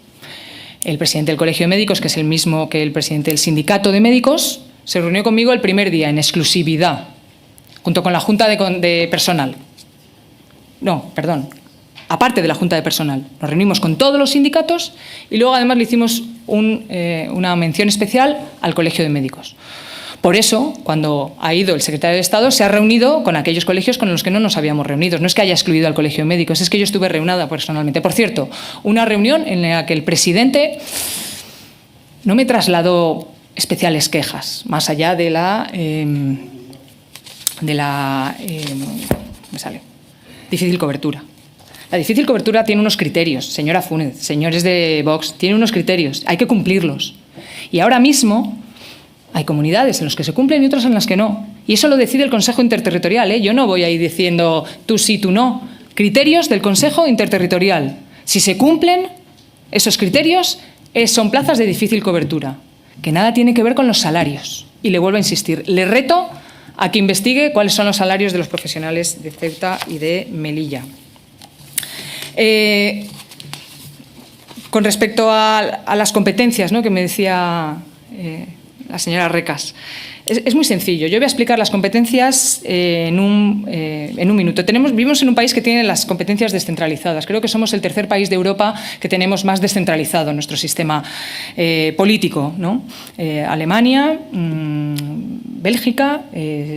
Speaker 3: El presidente del Colegio de Médicos, que es el mismo que el presidente del Sindicato de Médicos, se reunió conmigo el primer día en exclusividad, junto con la Junta de Personal. No, perdón, aparte de la Junta de Personal. Nos reunimos con todos los sindicatos y luego además le hicimos una mención especial al Colegio de Médicos. Por eso, cuando ha ido el secretario de Estado, se ha reunido con aquellos colegios con los que no nos habíamos reunido. No es que haya excluido al Colegio de Médicos, es que yo estuve reunida personalmente. Por cierto, una reunión en la que el presidente no me trasladó especiales quejas, más allá de la difícil cobertura. La difícil cobertura tiene unos criterios, señora Funes, señores de Vox, tiene unos criterios, hay que cumplirlos. Y ahora mismo hay comunidades en las que se cumplen y otras en las que no. Y eso lo decide el Consejo Interterritorial, ¿eh? Yo no voy a ir diciendo tú sí, tú no. Criterios del Consejo Interterritorial. Si se cumplen esos criterios, son plazas de difícil cobertura, que nada tiene que ver con los salarios. Y le vuelvo a insistir, le reto a que investigue cuáles son los salarios de los profesionales de Ceuta y de Melilla. Con respecto a las competencias, ¿no?, que me decía la señora Recas, es muy sencillo. Yo voy a explicar las competencias en un minuto. Vivimos en un país que tiene las competencias descentralizadas. Creo que somos el tercer país de Europa que tenemos más descentralizado nuestro sistema político, ¿no? Alemania, Bélgica,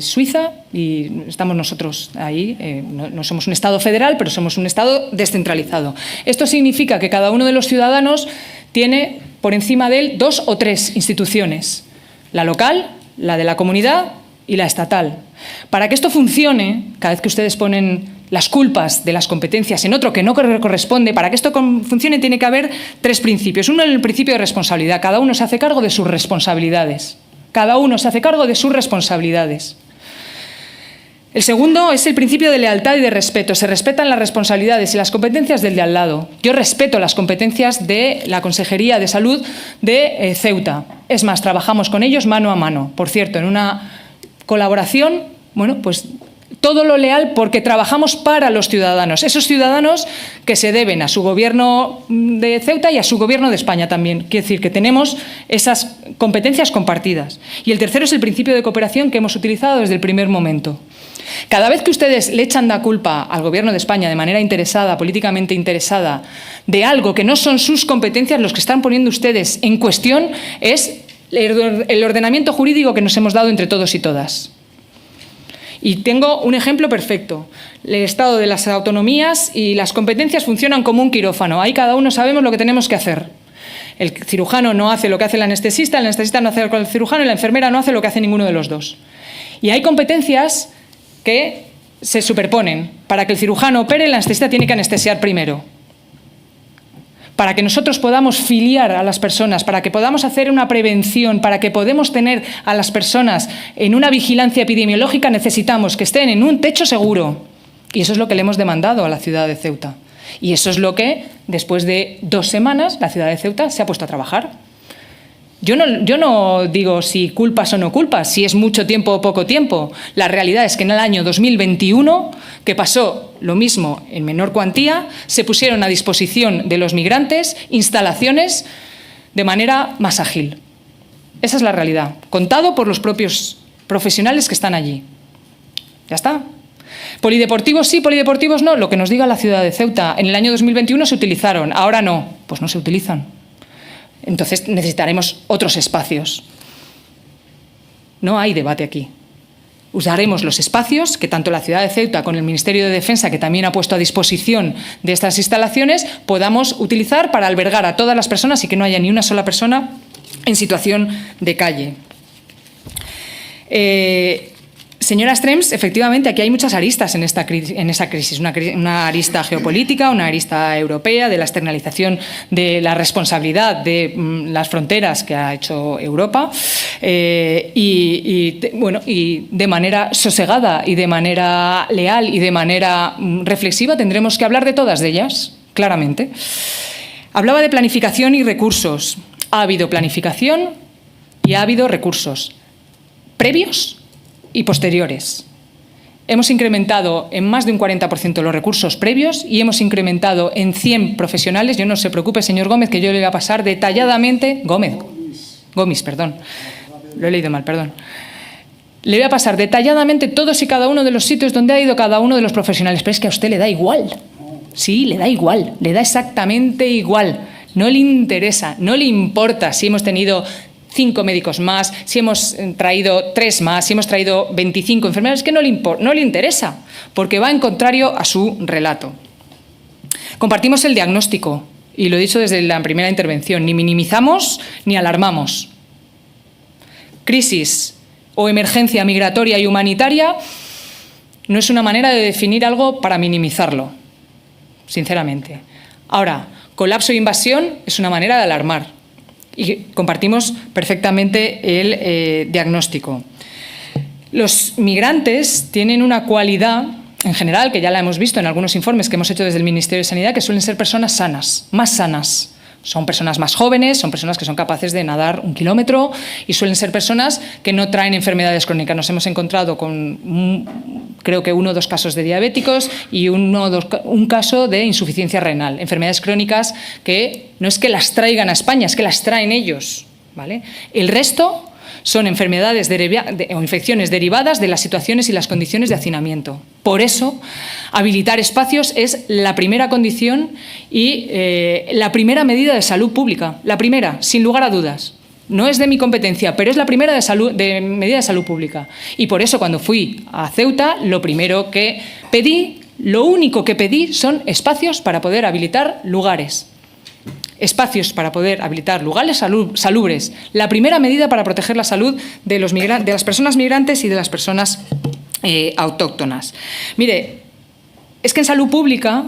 Speaker 3: Suiza, y estamos nosotros ahí. No somos un Estado federal, pero somos un Estado descentralizado. Esto significa que cada uno de los ciudadanos tiene por encima de él 2 o 3 instituciones: la local, la de la comunidad y la estatal. Para que esto funcione, cada vez que ustedes ponen las culpas de las competencias en otro que no corresponde, para que esto funcione tiene que haber 3 principios. Uno, el principio de responsabilidad. Cada uno se hace cargo de sus responsabilidades. Cada uno se hace cargo de sus responsabilidades. El segundo es el principio de lealtad y de respeto. Se respetan las responsabilidades y las competencias del de al lado. Yo respeto las competencias de la Consejería de Salud de Ceuta. Es más, trabajamos con ellos mano a mano. Por cierto, en una colaboración, bueno, pues todo lo leal, porque trabajamos para los ciudadanos. Esos ciudadanos que se deben a su gobierno de Ceuta y a su gobierno de España también. Quiere decir que tenemos esas competencias compartidas. Y el tercero es el principio de cooperación que hemos utilizado desde el primer momento. Cada vez que ustedes le echan la culpa al Gobierno de España de manera interesada, políticamente interesada, de algo que no son sus competencias, los que están poniendo ustedes en cuestión es el ordenamiento jurídico que nos hemos dado entre todos y todas. Y tengo un ejemplo perfecto. El Estado de las autonomías y las competencias funcionan como un quirófano. Ahí cada uno sabemos lo que tenemos que hacer. El cirujano no hace lo que hace el anestesista no hace lo que hace el cirujano y la enfermera no hace lo que hace ninguno de los dos. Y hay competencias que se superponen. Para que el cirujano opere, el anestesista tiene que anestesiar primero. Para que nosotros podamos filiar a las personas, para que podamos hacer una prevención, para que podamos tener a las personas en una vigilancia epidemiológica, necesitamos que estén en un techo seguro. Y eso es lo que le hemos demandado a la ciudad de Ceuta. Y eso es lo que, después de 2 semanas, la ciudad de Ceuta se ha puesto a trabajar. Yo no digo si culpas o no culpas, si es mucho tiempo o poco tiempo. La realidad es que en el año 2021, que pasó lo mismo en menor cuantía, se pusieron a disposición de los migrantes instalaciones de manera más ágil. Esa es la realidad, contado por los propios profesionales que están allí. Ya está. Polideportivos sí, polideportivos no, lo que nos diga la ciudad de Ceuta. En el año 2021 se utilizaron, ahora no, pues no se utilizan. Entonces necesitaremos otros espacios. No hay debate aquí. Usaremos los espacios que tanto la ciudad de Ceuta con el Ministerio de Defensa, que también ha puesto a disposición de estas instalaciones, podamos utilizar para albergar a todas las personas y que no haya ni una sola persona en situación de calle. Señora Strems, efectivamente, aquí hay muchas aristas en esa crisis. Una arista geopolítica, una arista europea, de la externalización de la responsabilidad de las fronteras que ha hecho Europa. Y de manera sosegada y de manera leal y de manera reflexiva tendremos que hablar de todas de ellas, claramente. Hablaba de planificación y recursos. Ha habido planificación y ha habido recursos previos y posteriores. Hemos incrementado en más de un 40% los recursos previos y hemos incrementado en 100 profesionales. Yo no se preocupe, señor Gómez, que yo le voy a pasar detalladamente... Gómez, perdón. Lo he leído mal, perdón. Le voy a pasar detalladamente todos y cada uno de los sitios donde ha ido cada uno de los profesionales. Pero es que a usted le da igual. Sí, le da igual. Le da exactamente igual. No le interesa, no le importa si hemos tenido 5 médicos más, si hemos traído 3 más, si hemos traído 25 enfermeras, es que no le interesa, porque va en contrario a su relato. Compartimos el diagnóstico, y lo he dicho desde la primera intervención, ni minimizamos ni alarmamos. Crisis o emergencia migratoria y humanitaria no es una manera de definir algo para minimizarlo, sinceramente. Ahora, colapso e invasión es una manera de alarmar y compartimos perfectamente el diagnóstico. Los migrantes tienen una cualidad, en general, que ya la hemos visto en algunos informes que hemos hecho desde el Ministerio de Sanidad, que suelen ser personas sanas, más sanas. Son personas más jóvenes, son personas que son capaces de nadar 1 kilómetro y suelen ser personas que no traen enfermedades crónicas. Nos hemos encontrado con, creo que 1 o 2 casos de diabéticos y un caso de insuficiencia renal. Enfermedades crónicas que no es que las traigan a España, es que las traen ellos, ¿vale? El resto son enfermedades o infecciones derivadas de las situaciones y las condiciones de hacinamiento. Por eso, habilitar espacios es la primera condición y la primera medida de salud pública. La primera, sin lugar a dudas. No es de mi competencia, pero es la primera medida de salud pública. Y por eso, cuando fui a Ceuta, lo primero que pedí, lo único que pedí, son espacios para poder habilitar lugares. Espacios para poder habilitar lugares salubres. La primera medida para proteger la salud de las personas migrantes y de las personas autóctonas. Mire, es que en salud pública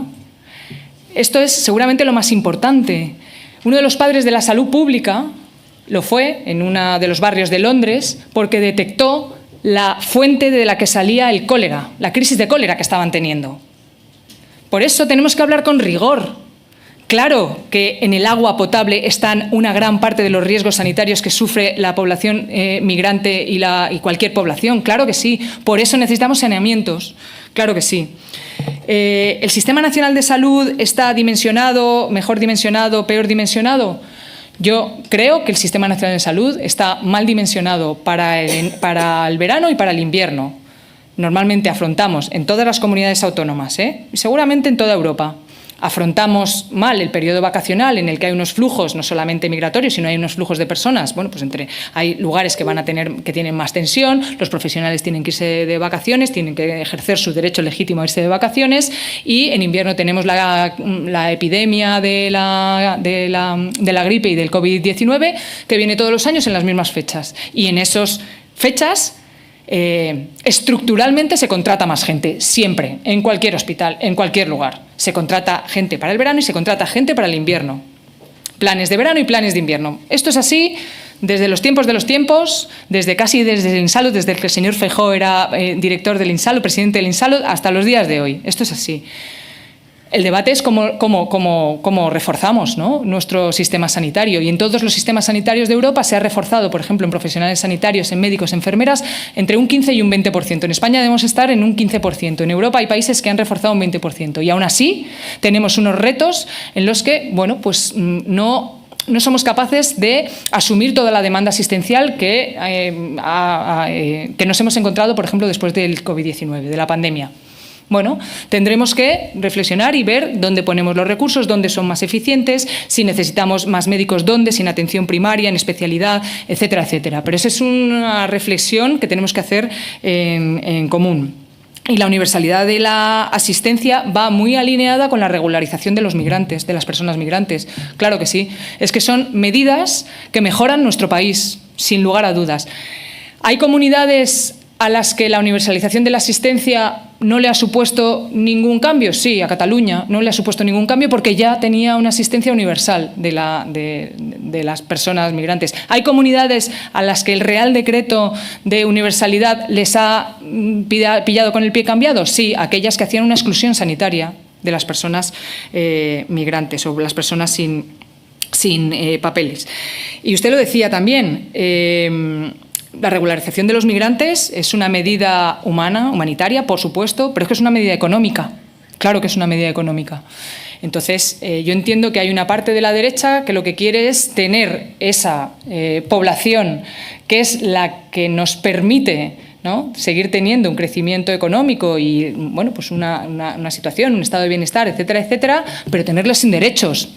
Speaker 3: esto es seguramente lo más importante. Uno de los padres de la salud pública lo fue en uno de los barrios de Londres porque detectó la fuente de la que salía el cólera, la crisis de cólera que estaban teniendo. Por eso tenemos que hablar con rigor. Claro que en el agua potable están una gran parte de los riesgos sanitarios que sufre la población migrante y cualquier población, claro que sí. Por eso necesitamos saneamientos, claro que sí. ¿El Sistema Nacional de Salud está dimensionado, mejor dimensionado, peor dimensionado? Yo creo que el Sistema Nacional de Salud está mal dimensionado para el verano y para el invierno. Normalmente afrontamos en todas las comunidades autónomas, y seguramente en toda Europa, afrontamos mal el periodo vacacional en el que hay unos flujos no solamente migratorios, sino hay unos flujos de personas. Bueno, pues hay lugares que tienen más tensión, los profesionales tienen que irse de vacaciones, tienen que ejercer su derecho legítimo a irse de vacaciones y en invierno tenemos la epidemia de la gripe y del COVID-19 que viene todos los años en las mismas fechas. Y en esas fechas estructuralmente se contrata más gente, siempre, en cualquier hospital, en cualquier lugar. Se contrata gente para el verano y se contrata gente para el invierno. Planes de verano y planes de invierno. Esto es así desde los tiempos de los tiempos, desde el INSALUD, desde el que el señor Feijóo era director del INSALUD, presidente del INSALUD, hasta los días de hoy. Esto es así. El debate es cómo reforzamos, ¿no?, nuestro sistema sanitario. Y en todos los sistemas sanitarios de Europa se ha reforzado, por ejemplo, en profesionales sanitarios, en médicos, enfermeras, entre un 15 y un 20%. En España debemos estar en un 15%. En Europa hay países que han reforzado un 20%. Y aún así tenemos unos retos en los que, bueno, pues no somos capaces de asumir toda la demanda asistencial que nos hemos encontrado, por ejemplo, después del COVID-19, de la pandemia. Bueno, tendremos que reflexionar y ver dónde ponemos los recursos, dónde son más eficientes, si necesitamos más médicos, dónde, si en atención primaria, en especialidad, etcétera, etcétera. Pero esa es una reflexión que tenemos que hacer en común. Y la universalidad de la asistencia va muy alineada con la regularización de los migrantes, de las personas migrantes. Claro que sí. Es que son medidas que mejoran nuestro país, sin lugar a dudas. Hay comunidades a las que la universalización de la asistencia no le ha supuesto ningún cambio. Sí, a Cataluña no le ha supuesto ningún cambio porque ya tenía una asistencia universal de las personas migrantes. Hay comunidades a las que el Real Decreto de universalidad les ha pillado con el pie cambiado. Sí, aquellas que hacían una exclusión sanitaria de las personas migrantes o las personas sin papeles. Y usted lo decía también. La regularización de los migrantes es una medida humanitaria, por supuesto, pero es que es una medida económica. Claro que es una medida económica. Entonces, yo entiendo que hay una parte de la derecha que lo que quiere es tener esa población que es la que nos permite, ¿no?, seguir teniendo un crecimiento económico y, bueno, pues una situación, un estado de bienestar, etcétera, etcétera, pero tenerlos sin derechos.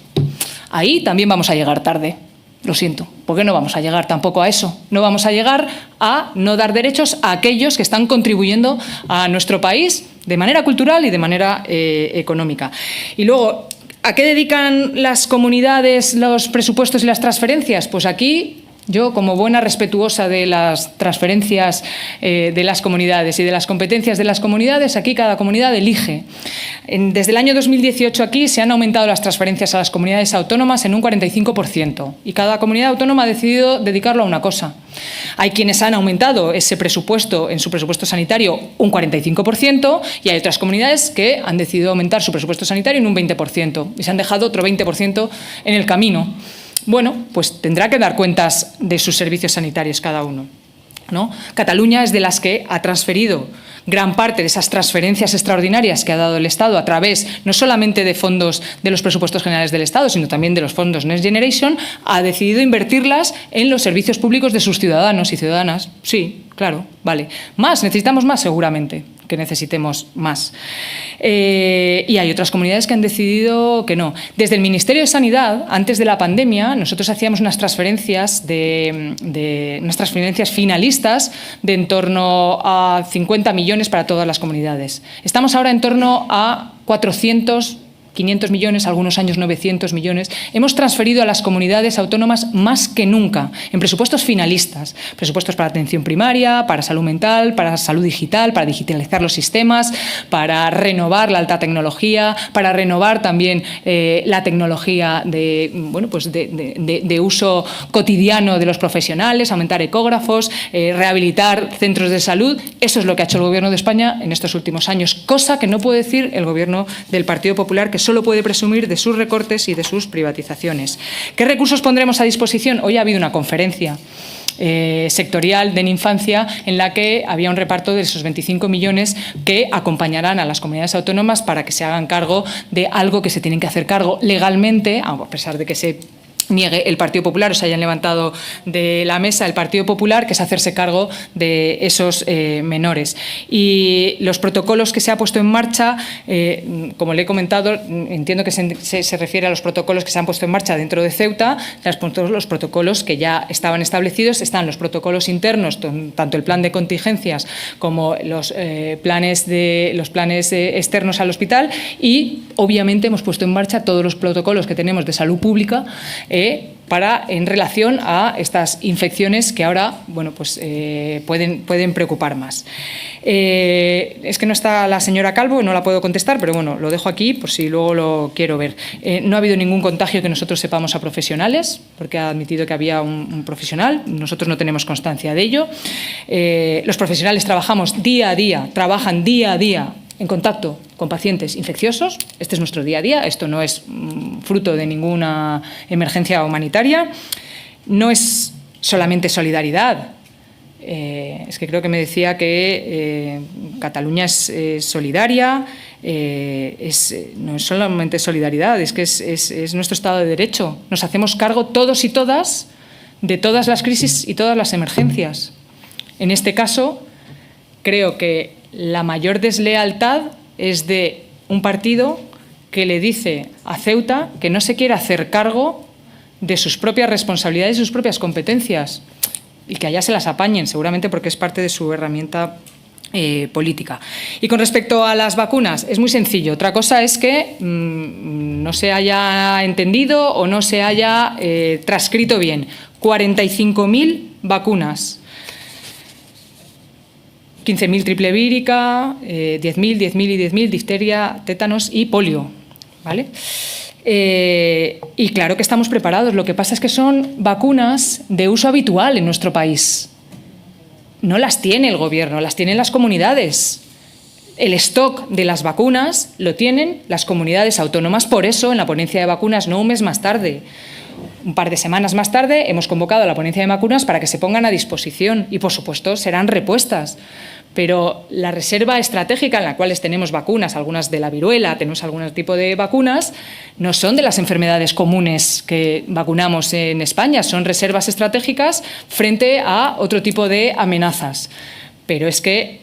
Speaker 3: Ahí también vamos a llegar tarde. Lo siento, porque no vamos a llegar tampoco a eso. No vamos a llegar a no dar derechos a aquellos que están contribuyendo a nuestro país de manera cultural y de manera económica. Y luego, ¿a qué dedican las comunidades los presupuestos y las transferencias? Pues aquí, yo, como buena respetuosa de las transferencias de las comunidades y de las competencias de las comunidades, aquí cada comunidad elige. Desde el año 2018 aquí se han aumentado las transferencias a las comunidades autónomas en un 45% y cada comunidad autónoma ha decidido dedicarlo a una cosa. Hay quienes han aumentado ese presupuesto en su presupuesto sanitario un 45% y hay otras comunidades que han decidido aumentar su presupuesto sanitario en un 20% y se han dejado otro 20% en el camino. Bueno, pues tendrá que dar cuentas de sus servicios sanitarios cada uno, ¿no? Cataluña es de las que ha transferido gran parte de esas transferencias extraordinarias que ha dado el Estado a través no solamente de fondos de los presupuestos generales del Estado, sino también de los fondos Next Generation, ha decidido invertirlas en los servicios públicos de sus ciudadanos y ciudadanas. Sí, claro, vale. ¿Más? ¿Necesitamos más? Seguramente que necesitemos más. Y hay otras comunidades que han decidido que no. Desde el Ministerio de Sanidad, antes de la pandemia, nosotros hacíamos unas transferencias finalistas de en torno a 50 millones para todas las comunidades. Estamos ahora en torno a 500 millones, algunos años 900 millones. Hemos transferido a las comunidades autónomas más que nunca en presupuestos finalistas, presupuestos para atención primaria, para salud mental, para salud digital, para digitalizar los sistemas, para renovar la alta tecnología, para renovar también la tecnología de uso cotidiano de los profesionales, aumentar ecógrafos, rehabilitar centros de salud. Eso es lo que ha hecho el Gobierno de España en estos últimos años, cosa que no puede decir el Gobierno del Partido Popular, que solo puede presumir de sus recortes y de sus privatizaciones. ¿Qué recursos pondremos a disposición? Hoy ha habido una conferencia sectorial de infancia en la que había un reparto de esos 25 millones que acompañarán a las comunidades autónomas para que se hagan cargo de algo que se tienen que hacer cargo legalmente, a pesar de que se niegue el Partido Popular o se hayan levantado de la mesa el Partido Popular, que es hacerse cargo de esos menores. Y los protocolos que se ha puesto en marcha, como le he comentado, entiendo que se refiere a los protocolos que se han puesto en marcha dentro de Ceuta, los protocolos que ya estaban establecidos, están los protocolos internos, tanto el plan de contingencias como los planes externos al hospital, y obviamente hemos puesto en marcha todos los protocolos que tenemos de salud pública en relación a estas infecciones que ahora pueden preocupar más. Es que no está la señora Calvo y no la puedo contestar, pero bueno, lo dejo aquí por si luego lo quiero ver. No ha habido ningún contagio que nosotros sepamos a profesionales, porque ha admitido que había un profesional. Nosotros no tenemos constancia de ello. Los profesionales trabajan día a día en contacto con pacientes infecciosos. Este es nuestro día a día. Esto no es fruto de ninguna emergencia humanitaria. No es solamente solidaridad. Es que creo que me decía que Cataluña es solidaria. No es solamente solidaridad, es que es nuestro Estado de Derecho. Nos hacemos cargo todos y todas de todas las crisis y todas las emergencias. En este caso, creo que la mayor deslealtad es de un partido que le dice a Ceuta que no se quiere hacer cargo de sus propias responsabilidades y sus propias competencias y que allá se las apañen, seguramente porque es parte de su herramienta política. Y con respecto a las vacunas, es muy sencillo. Otra cosa es que no se haya entendido o no se haya transcrito bien. 45.000 vacunas. 15.000 triple vírica, 10.000 y 10.000 difteria, tétanos y polio, ¿vale? Y claro que estamos preparados. Lo que pasa es que son vacunas de uso habitual en nuestro país. No las tiene el Gobierno, las tienen las comunidades. El stock de las vacunas lo tienen las comunidades autónomas. Por eso, en la ponencia de vacunas, no un mes más tarde, un par de semanas más tarde, hemos convocado a la ponencia de vacunas para que se pongan a disposición y, por supuesto, serán repuestas. Pero la reserva estratégica en la cual tenemos vacunas, algunas de la viruela, tenemos algún tipo de vacunas, no son de las enfermedades comunes que vacunamos en España, son reservas estratégicas frente a otro tipo de amenazas. Pero es que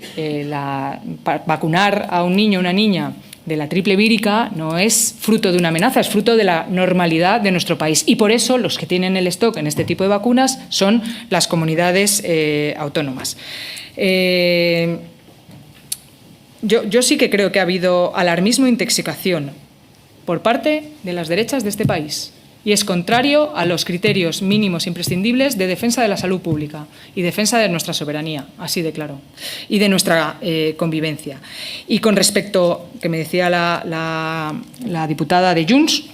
Speaker 3: vacunar a un niño o una niña de la triple vírica no es fruto de una amenaza, es fruto de la normalidad de nuestro país. Y por eso los que tienen el stock en este tipo de vacunas son las comunidades autónomas. Yo sí que creo que ha habido alarmismo e intoxicación por parte de las derechas de este país. Y es contrario a los criterios mínimos imprescindibles de defensa de la salud pública y defensa de nuestra soberanía, así de claro, y de nuestra convivencia. Y con respecto, que me decía la diputada de Junts,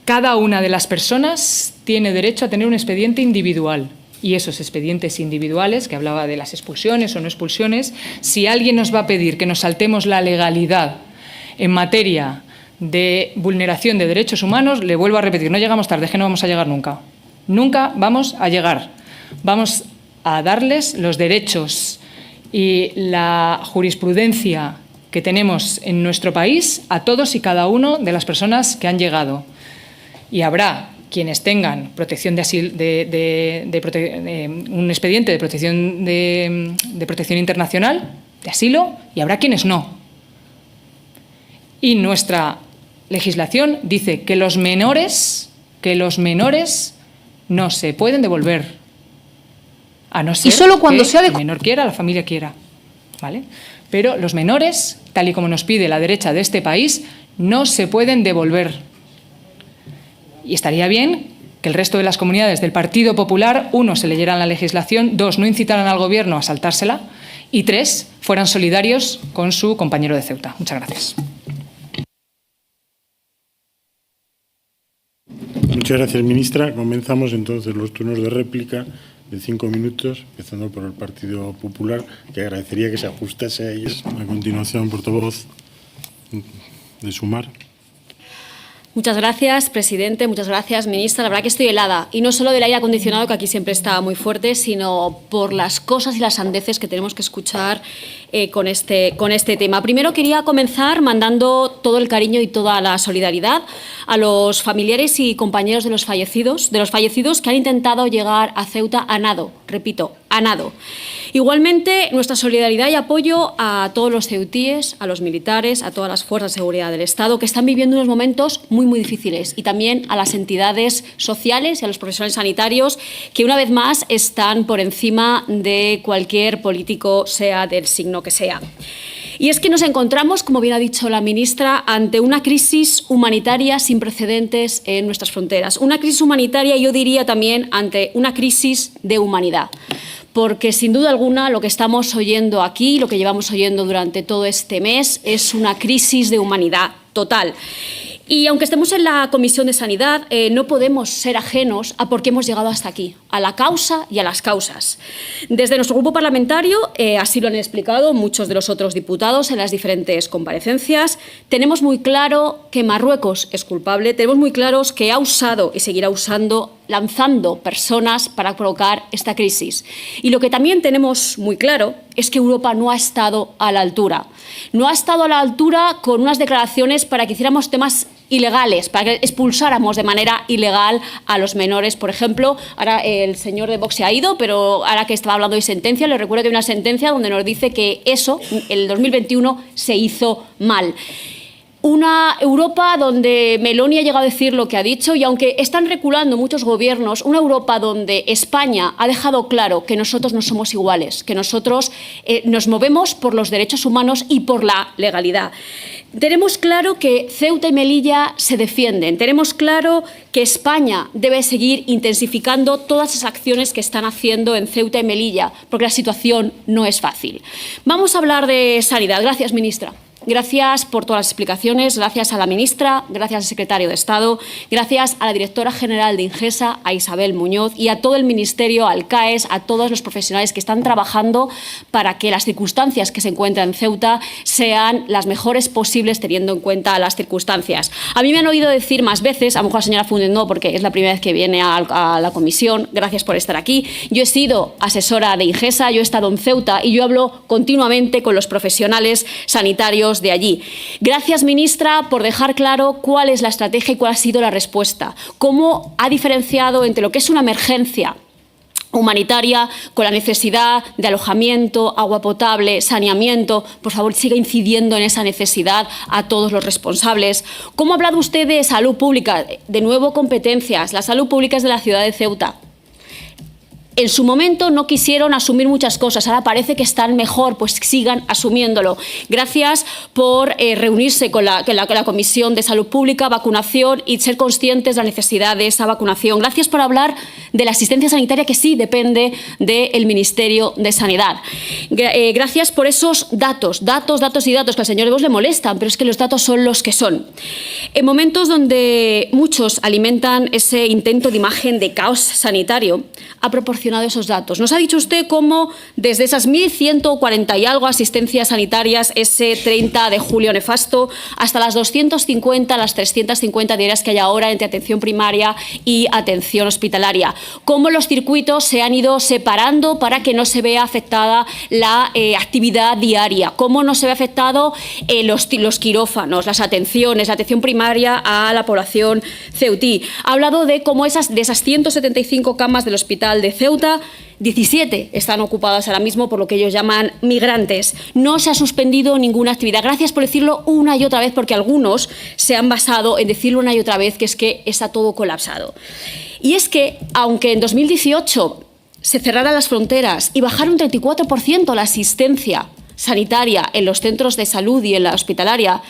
Speaker 3: cada una de las personas tiene derecho a tener un expediente individual. Y esos expedientes individuales, que hablaba de las expulsiones o no expulsiones, si alguien nos va a pedir que nos saltemos la legalidad en materia de vulneración de derechos humanos, le vuelvo a repetir, no llegamos tarde, es que no vamos a llegar nunca. Nunca vamos a llegar. Vamos a darles los derechos y la jurisprudencia que tenemos en nuestro país a todos y cada uno de las personas que han llegado. Y habrá quienes tengan protección de asilo, un expediente de protección internacional, de asilo, y habrá quienes no. Y nuestra legislación dice que los menores no se pueden devolver, a no ser
Speaker 4: solo cuando
Speaker 3: que el menor quiera, la familia quiera, ¿vale? Pero los menores, tal y como nos pide la derecha de este país, no se pueden devolver. Y estaría bien que el resto de las comunidades del Partido Popular, 1, se leyeran la legislación, 2, no incitaran al Gobierno a saltársela y 3, fueran solidarios con su compañero de Ceuta. Muchas gracias.
Speaker 6: Muchas gracias, ministra. Comenzamos entonces los turnos de réplica de 5 minutos, empezando por el Partido Popular, que agradecería que se ajustase a ellos. A continuación, portavoz de Sumar.
Speaker 4: Muchas gracias, presidente. Muchas gracias, ministra. La verdad que estoy helada. Y no solo del aire acondicionado, que aquí siempre está muy fuerte, sino por las cosas y las sandeces que tenemos que escuchar con este tema. Primero quería comenzar mandando todo el cariño y toda la solidaridad a los familiares y compañeros de los fallecidos que han intentado llegar a Ceuta a nado. Repito, a nado. Igualmente, nuestra solidaridad y apoyo a todos los ceutíes, a los militares, a todas las fuerzas de seguridad del Estado que están viviendo unos momentos muy, muy difíciles, y también a las entidades sociales y a los profesionales sanitarios que, una vez más, están por encima de cualquier político, sea del signo que sea. Y es que nos encontramos, como bien ha dicho la ministra, ante una crisis humanitaria sin precedentes en nuestras fronteras. Una crisis humanitaria, yo diría también, ante una crisis de humanidad. Porque, sin duda alguna, lo que estamos oyendo aquí, lo que llevamos oyendo durante todo este mes, es una crisis de humanidad total. Y aunque estemos en la Comisión de Sanidad, no podemos ser ajenos a por qué hemos llegado hasta aquí, a la causa y a las causas. Desde nuestro grupo parlamentario, así lo han explicado muchos de los otros diputados en las diferentes comparecencias, tenemos muy claro que Marruecos es culpable, tenemos muy claros que ha usado y seguirá usando, lanzando personas para provocar esta crisis. Y lo que también tenemos muy claro es que Europa no ha estado a la altura. No ha estado a la altura con unas declaraciones para que hiciéramos temas ilegales, para que expulsáramos de manera ilegal a los menores. Por ejemplo, ahora el señor de Vox se ha ido, pero ahora que estaba hablando de sentencia, le recuerdo que hay una sentencia donde nos dice que eso, en el 2021, se hizo mal. Una Europa donde Meloni ha llegado a decir lo que ha dicho, y aunque están reculando muchos gobiernos, una Europa donde España ha dejado claro que nosotros no somos iguales, que nosotros nos movemos por los derechos humanos y por la legalidad. Tenemos claro que Ceuta y Melilla se defienden. Tenemos claro que España debe seguir intensificando todas esas acciones que están haciendo en Ceuta y Melilla, porque la situación no es fácil. Vamos a hablar de sanidad. Gracias, ministra. Gracias por todas las explicaciones, gracias a la ministra, gracias al secretario de Estado, gracias a la directora general de Ingesa, a Isabel Muñoz, y a todo el Ministerio, al CAES, a todos los profesionales que están trabajando para que las circunstancias que se encuentran en Ceuta sean las mejores posibles teniendo en cuenta las circunstancias. A mí me han oído decir más veces, a lo mejor la señora Funes no, porque es la primera vez que viene a la comisión, gracias por estar aquí. Yo he sido asesora de Ingesa, yo he estado en Ceuta y yo hablo continuamente con los profesionales sanitarios de allí. Gracias, ministra, por dejar claro cuál es la estrategia y cuál ha sido la respuesta. Cómo ha diferenciado entre lo que es una emergencia humanitaria, con la necesidad de alojamiento, agua potable, saneamiento. Por favor, siga incidiendo en esa necesidad a todos los responsables. ¿Cómo ha hablado usted de salud pública? De nuevo, competencias. La salud pública es de la ciudad de Ceuta. En su momento no quisieron asumir muchas cosas, ahora parece que están mejor, pues sigan asumiéndolo. Gracias por reunirse con la Comisión de Salud Pública, Vacunación y ser conscientes de la necesidad de esa vacunación. Gracias por hablar de la asistencia sanitaria, que sí depende del Ministerio de Sanidad. Gracias por esos datos, que al señor de Vox le molestan, pero es que los datos son los que son. En momentos donde muchos alimentan ese intento de imagen de caos sanitario, ha proporcionado esos datos. Nos ha dicho usted cómo desde esas 1.140 y algo asistencias sanitarias ese 30 de julio nefasto hasta las 250, las 350 diarias que hay ahora entre atención primaria y atención hospitalaria. Cómo los circuitos se han ido separando para que no se vea afectada la actividad diaria. Cómo no se ve afectado los quirófanos, las atenciones, la atención primaria a la población ceutí. Ha hablado de cómo de esas 175 camas del hospital de Ceuta, 17 están ocupadas ahora mismo por lo que ellos llaman migrantes. No se ha suspendido ninguna actividad. Gracias por decirlo una y otra vez, porque algunos se han basado en decirlo una y otra vez, que es que está todo colapsado. Y es que, aunque en 2018 se cerraran las fronteras y bajara un 34% la asistencia sanitaria en los centros de salud y en la hospitalaria,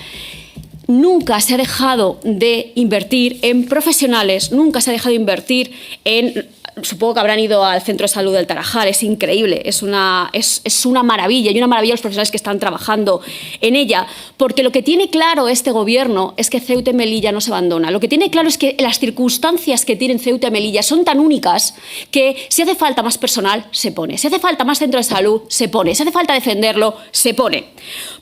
Speaker 4: nunca se ha dejado de invertir en profesionales, nunca se ha dejado de invertir en... Supongo que habrán ido al centro de salud del Tarajal, es increíble, es una maravilla, y una maravilla los profesionales que están trabajando en ella, porque lo que tiene claro este gobierno es que Ceuta y Melilla no se abandona. Lo que tiene claro es que las circunstancias que tienen Ceuta y Melilla son tan únicas que si hace falta más personal, se pone. Si hace falta más centro de salud, se pone. Si hace falta defenderlo, se pone.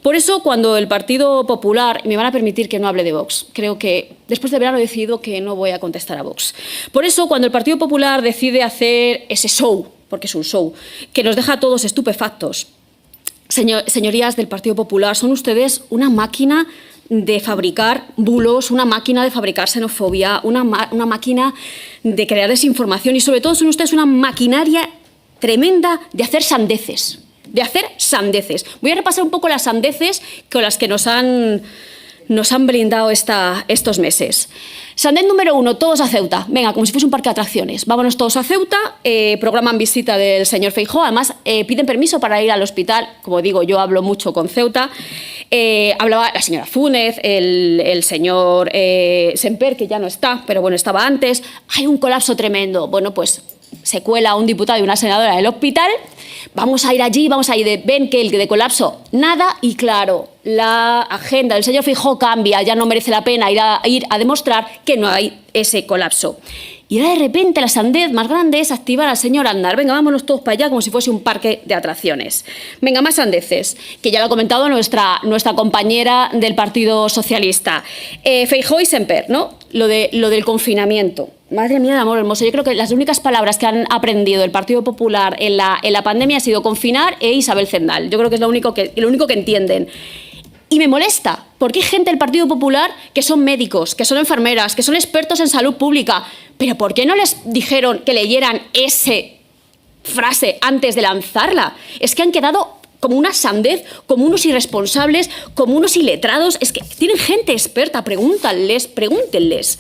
Speaker 4: Por eso, cuando el Partido Popular, me van a permitir que no hable de Vox, creo que después de verano he decidido que no voy a contestar a Vox. Por eso, cuando el Partido Popular decide hacer ese show, porque es un show, que nos deja a todos estupefactos, señorías del Partido Popular, son ustedes una máquina de fabricar bulos, una máquina de fabricar xenofobia, una máquina de crear desinformación, y sobre todo son ustedes una maquinaria tremenda de hacer sandeces. Voy a repasar un poco las sandeces con las que nos han brindado estos meses. Sandez número 1, todos a Ceuta. Venga, como si fuese un parque de atracciones. Vámonos todos a Ceuta, programan visita del señor Feijóo, además piden permiso para ir al hospital. Como digo, yo hablo mucho con Ceuta. Hablaba la señora Funes, el señor Semper, que ya no está, pero bueno, estaba antes. Hay un colapso tremendo. Bueno, pues se cuela un diputado y una senadora del hospital. Vamos a ir allí, ven que el de colapso, nada, y claro, la agenda del señor Feijóo cambia, ya no merece la pena ir a demostrar que no hay ese colapso. Y ahora de repente la sandez más grande es activar al señor Aznar. Venga, vámonos todos para allá como si fuese un parque de atracciones. Venga, más sandeces, que ya lo ha comentado nuestra compañera del Partido Socialista. Feijóo y Semper, ¿no? Lo del confinamiento. Madre mía de amor hermoso, yo creo que las únicas palabras que han aprendido el Partido Popular en la pandemia ha sido confinar e Isabel Zendal. Yo creo que es lo único que entienden. Y me molesta, porque hay gente del Partido Popular que son médicos, que son enfermeras, que son expertos en salud pública. Pero ¿por qué no les dijeron que leyeran esa frase antes de lanzarla? Es que han quedado como una sandez, como unos irresponsables, como unos iletrados. Es que tienen gente experta, pregúntenles.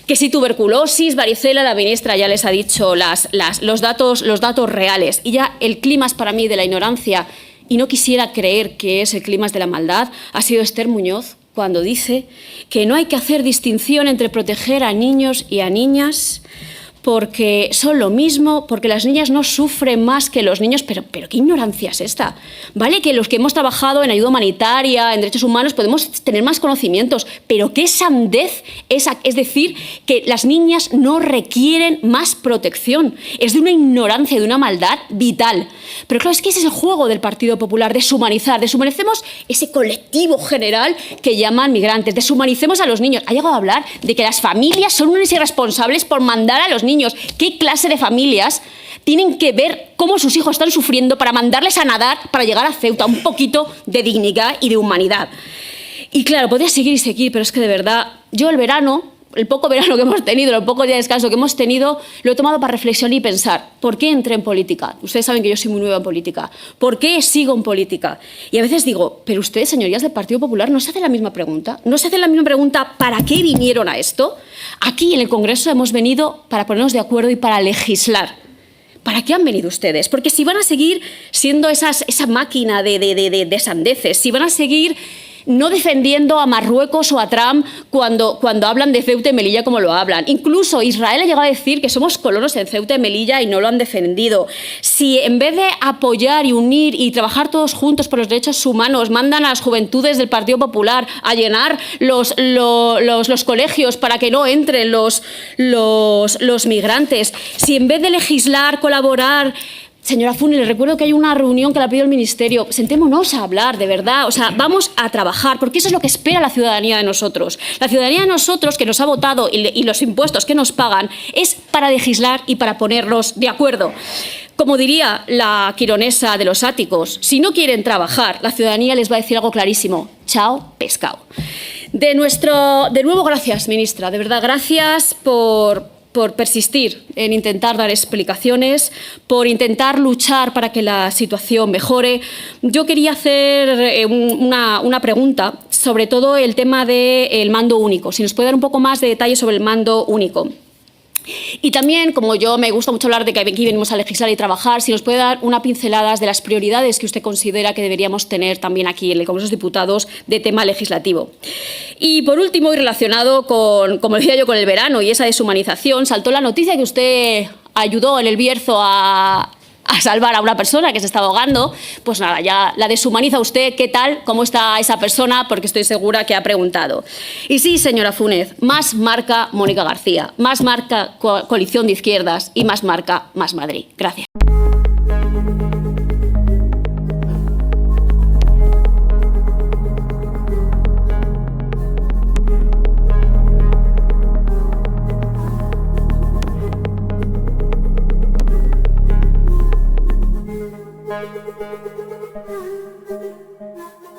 Speaker 4: Que si tuberculosis, varicela, la ministra ya les ha dicho los datos reales. Y ya el clímax para mí de la ignorancia, y no quisiera creer que es el clímax de la maldad, ha sido Esther Muñoz, cuando dice que no hay que hacer distinción entre proteger a niños y a niñas porque son lo mismo, porque las niñas no sufren más que los niños. Pero ¿qué ignorancia es esta? Vale que los que hemos trabajado en ayuda humanitaria, en derechos humanos, podemos tener más conocimientos, pero qué sandez es decir que las niñas no requieren más protección. Es de una ignorancia, de una maldad vital. Pero claro, es que ese es el juego del Partido Popular, deshumanizar. Deshumanicemos ese colectivo general que llaman migrantes, deshumanicemos a los niños. Ha llegado a hablar de que las familias son unos irresponsables por mandar a los niños. ¿Qué clase de familias tienen que ver cómo sus hijos están sufriendo para mandarles a nadar para llegar a Ceuta? Un poquito de dignidad y de humanidad. Y claro, podría seguir y seguir, pero es que de verdad, yo el verano el poco verano que hemos tenido, el poco día de descanso que hemos tenido, lo he tomado para reflexionar y pensar, ¿por qué entré en política? Ustedes saben que yo soy muy nueva en política. ¿Por qué sigo en política? Y a veces digo, pero ustedes, señorías del Partido Popular, ¿no se hacen la misma pregunta? ¿No se hacen la misma pregunta ¿para qué vinieron a esto? Aquí en el Congreso hemos venido para ponernos de acuerdo y para legislar. ¿Para qué han venido ustedes? Porque si van a seguir siendo esa máquina de sandeces, si van a seguir no defendiendo a Marruecos o a Trump cuando hablan de Ceuta y Melilla como lo hablan. Incluso Israel ha llegado a decir que somos colonos en Ceuta y Melilla y no lo han defendido. Si en vez de apoyar y unir y trabajar todos juntos por los derechos humanos, mandan a las juventudes del Partido Popular a llenar los colegios para que no entren los migrantes, si en vez de legislar, colaborar... Señora Funes, le recuerdo que hay una reunión que la ha pedido el Ministerio. Sentémonos a hablar, de verdad. O sea, vamos a trabajar, porque eso es lo que espera la ciudadanía de nosotros. La ciudadanía de nosotros, que nos ha votado, y los impuestos que nos pagan, es para legislar y para ponernos de acuerdo. Como diría la quironesa de los áticos, si no quieren trabajar, la ciudadanía les va a decir algo clarísimo. Chao, pescado. De nuevo, gracias, ministra. De verdad, gracias por persistir en intentar dar explicaciones, por intentar luchar para que la situación mejore. Yo quería hacer una pregunta, sobre todo el tema del mando único. Si nos puede dar un poco más de detalle sobre el mando único. Y también, como yo me gusta mucho hablar de que aquí venimos a legislar y trabajar, si nos puede dar una pincelada de las prioridades que usted considera que deberíamos tener también aquí en el Congreso de los Diputados de tema legislativo. Y por último, y relacionado con, como decía yo, con el verano y esa deshumanización, saltó la noticia que usted ayudó en el Bierzo a salvar a una persona que se estaba ahogando. Pues nada, ya la deshumaniza usted. ¿Qué tal? ¿Cómo está esa persona? Porque estoy segura que ha preguntado. Y sí, señora Funes, más marca Mónica García, más marca Coalición de Izquierdas y más marca Más Madrid. Gracias.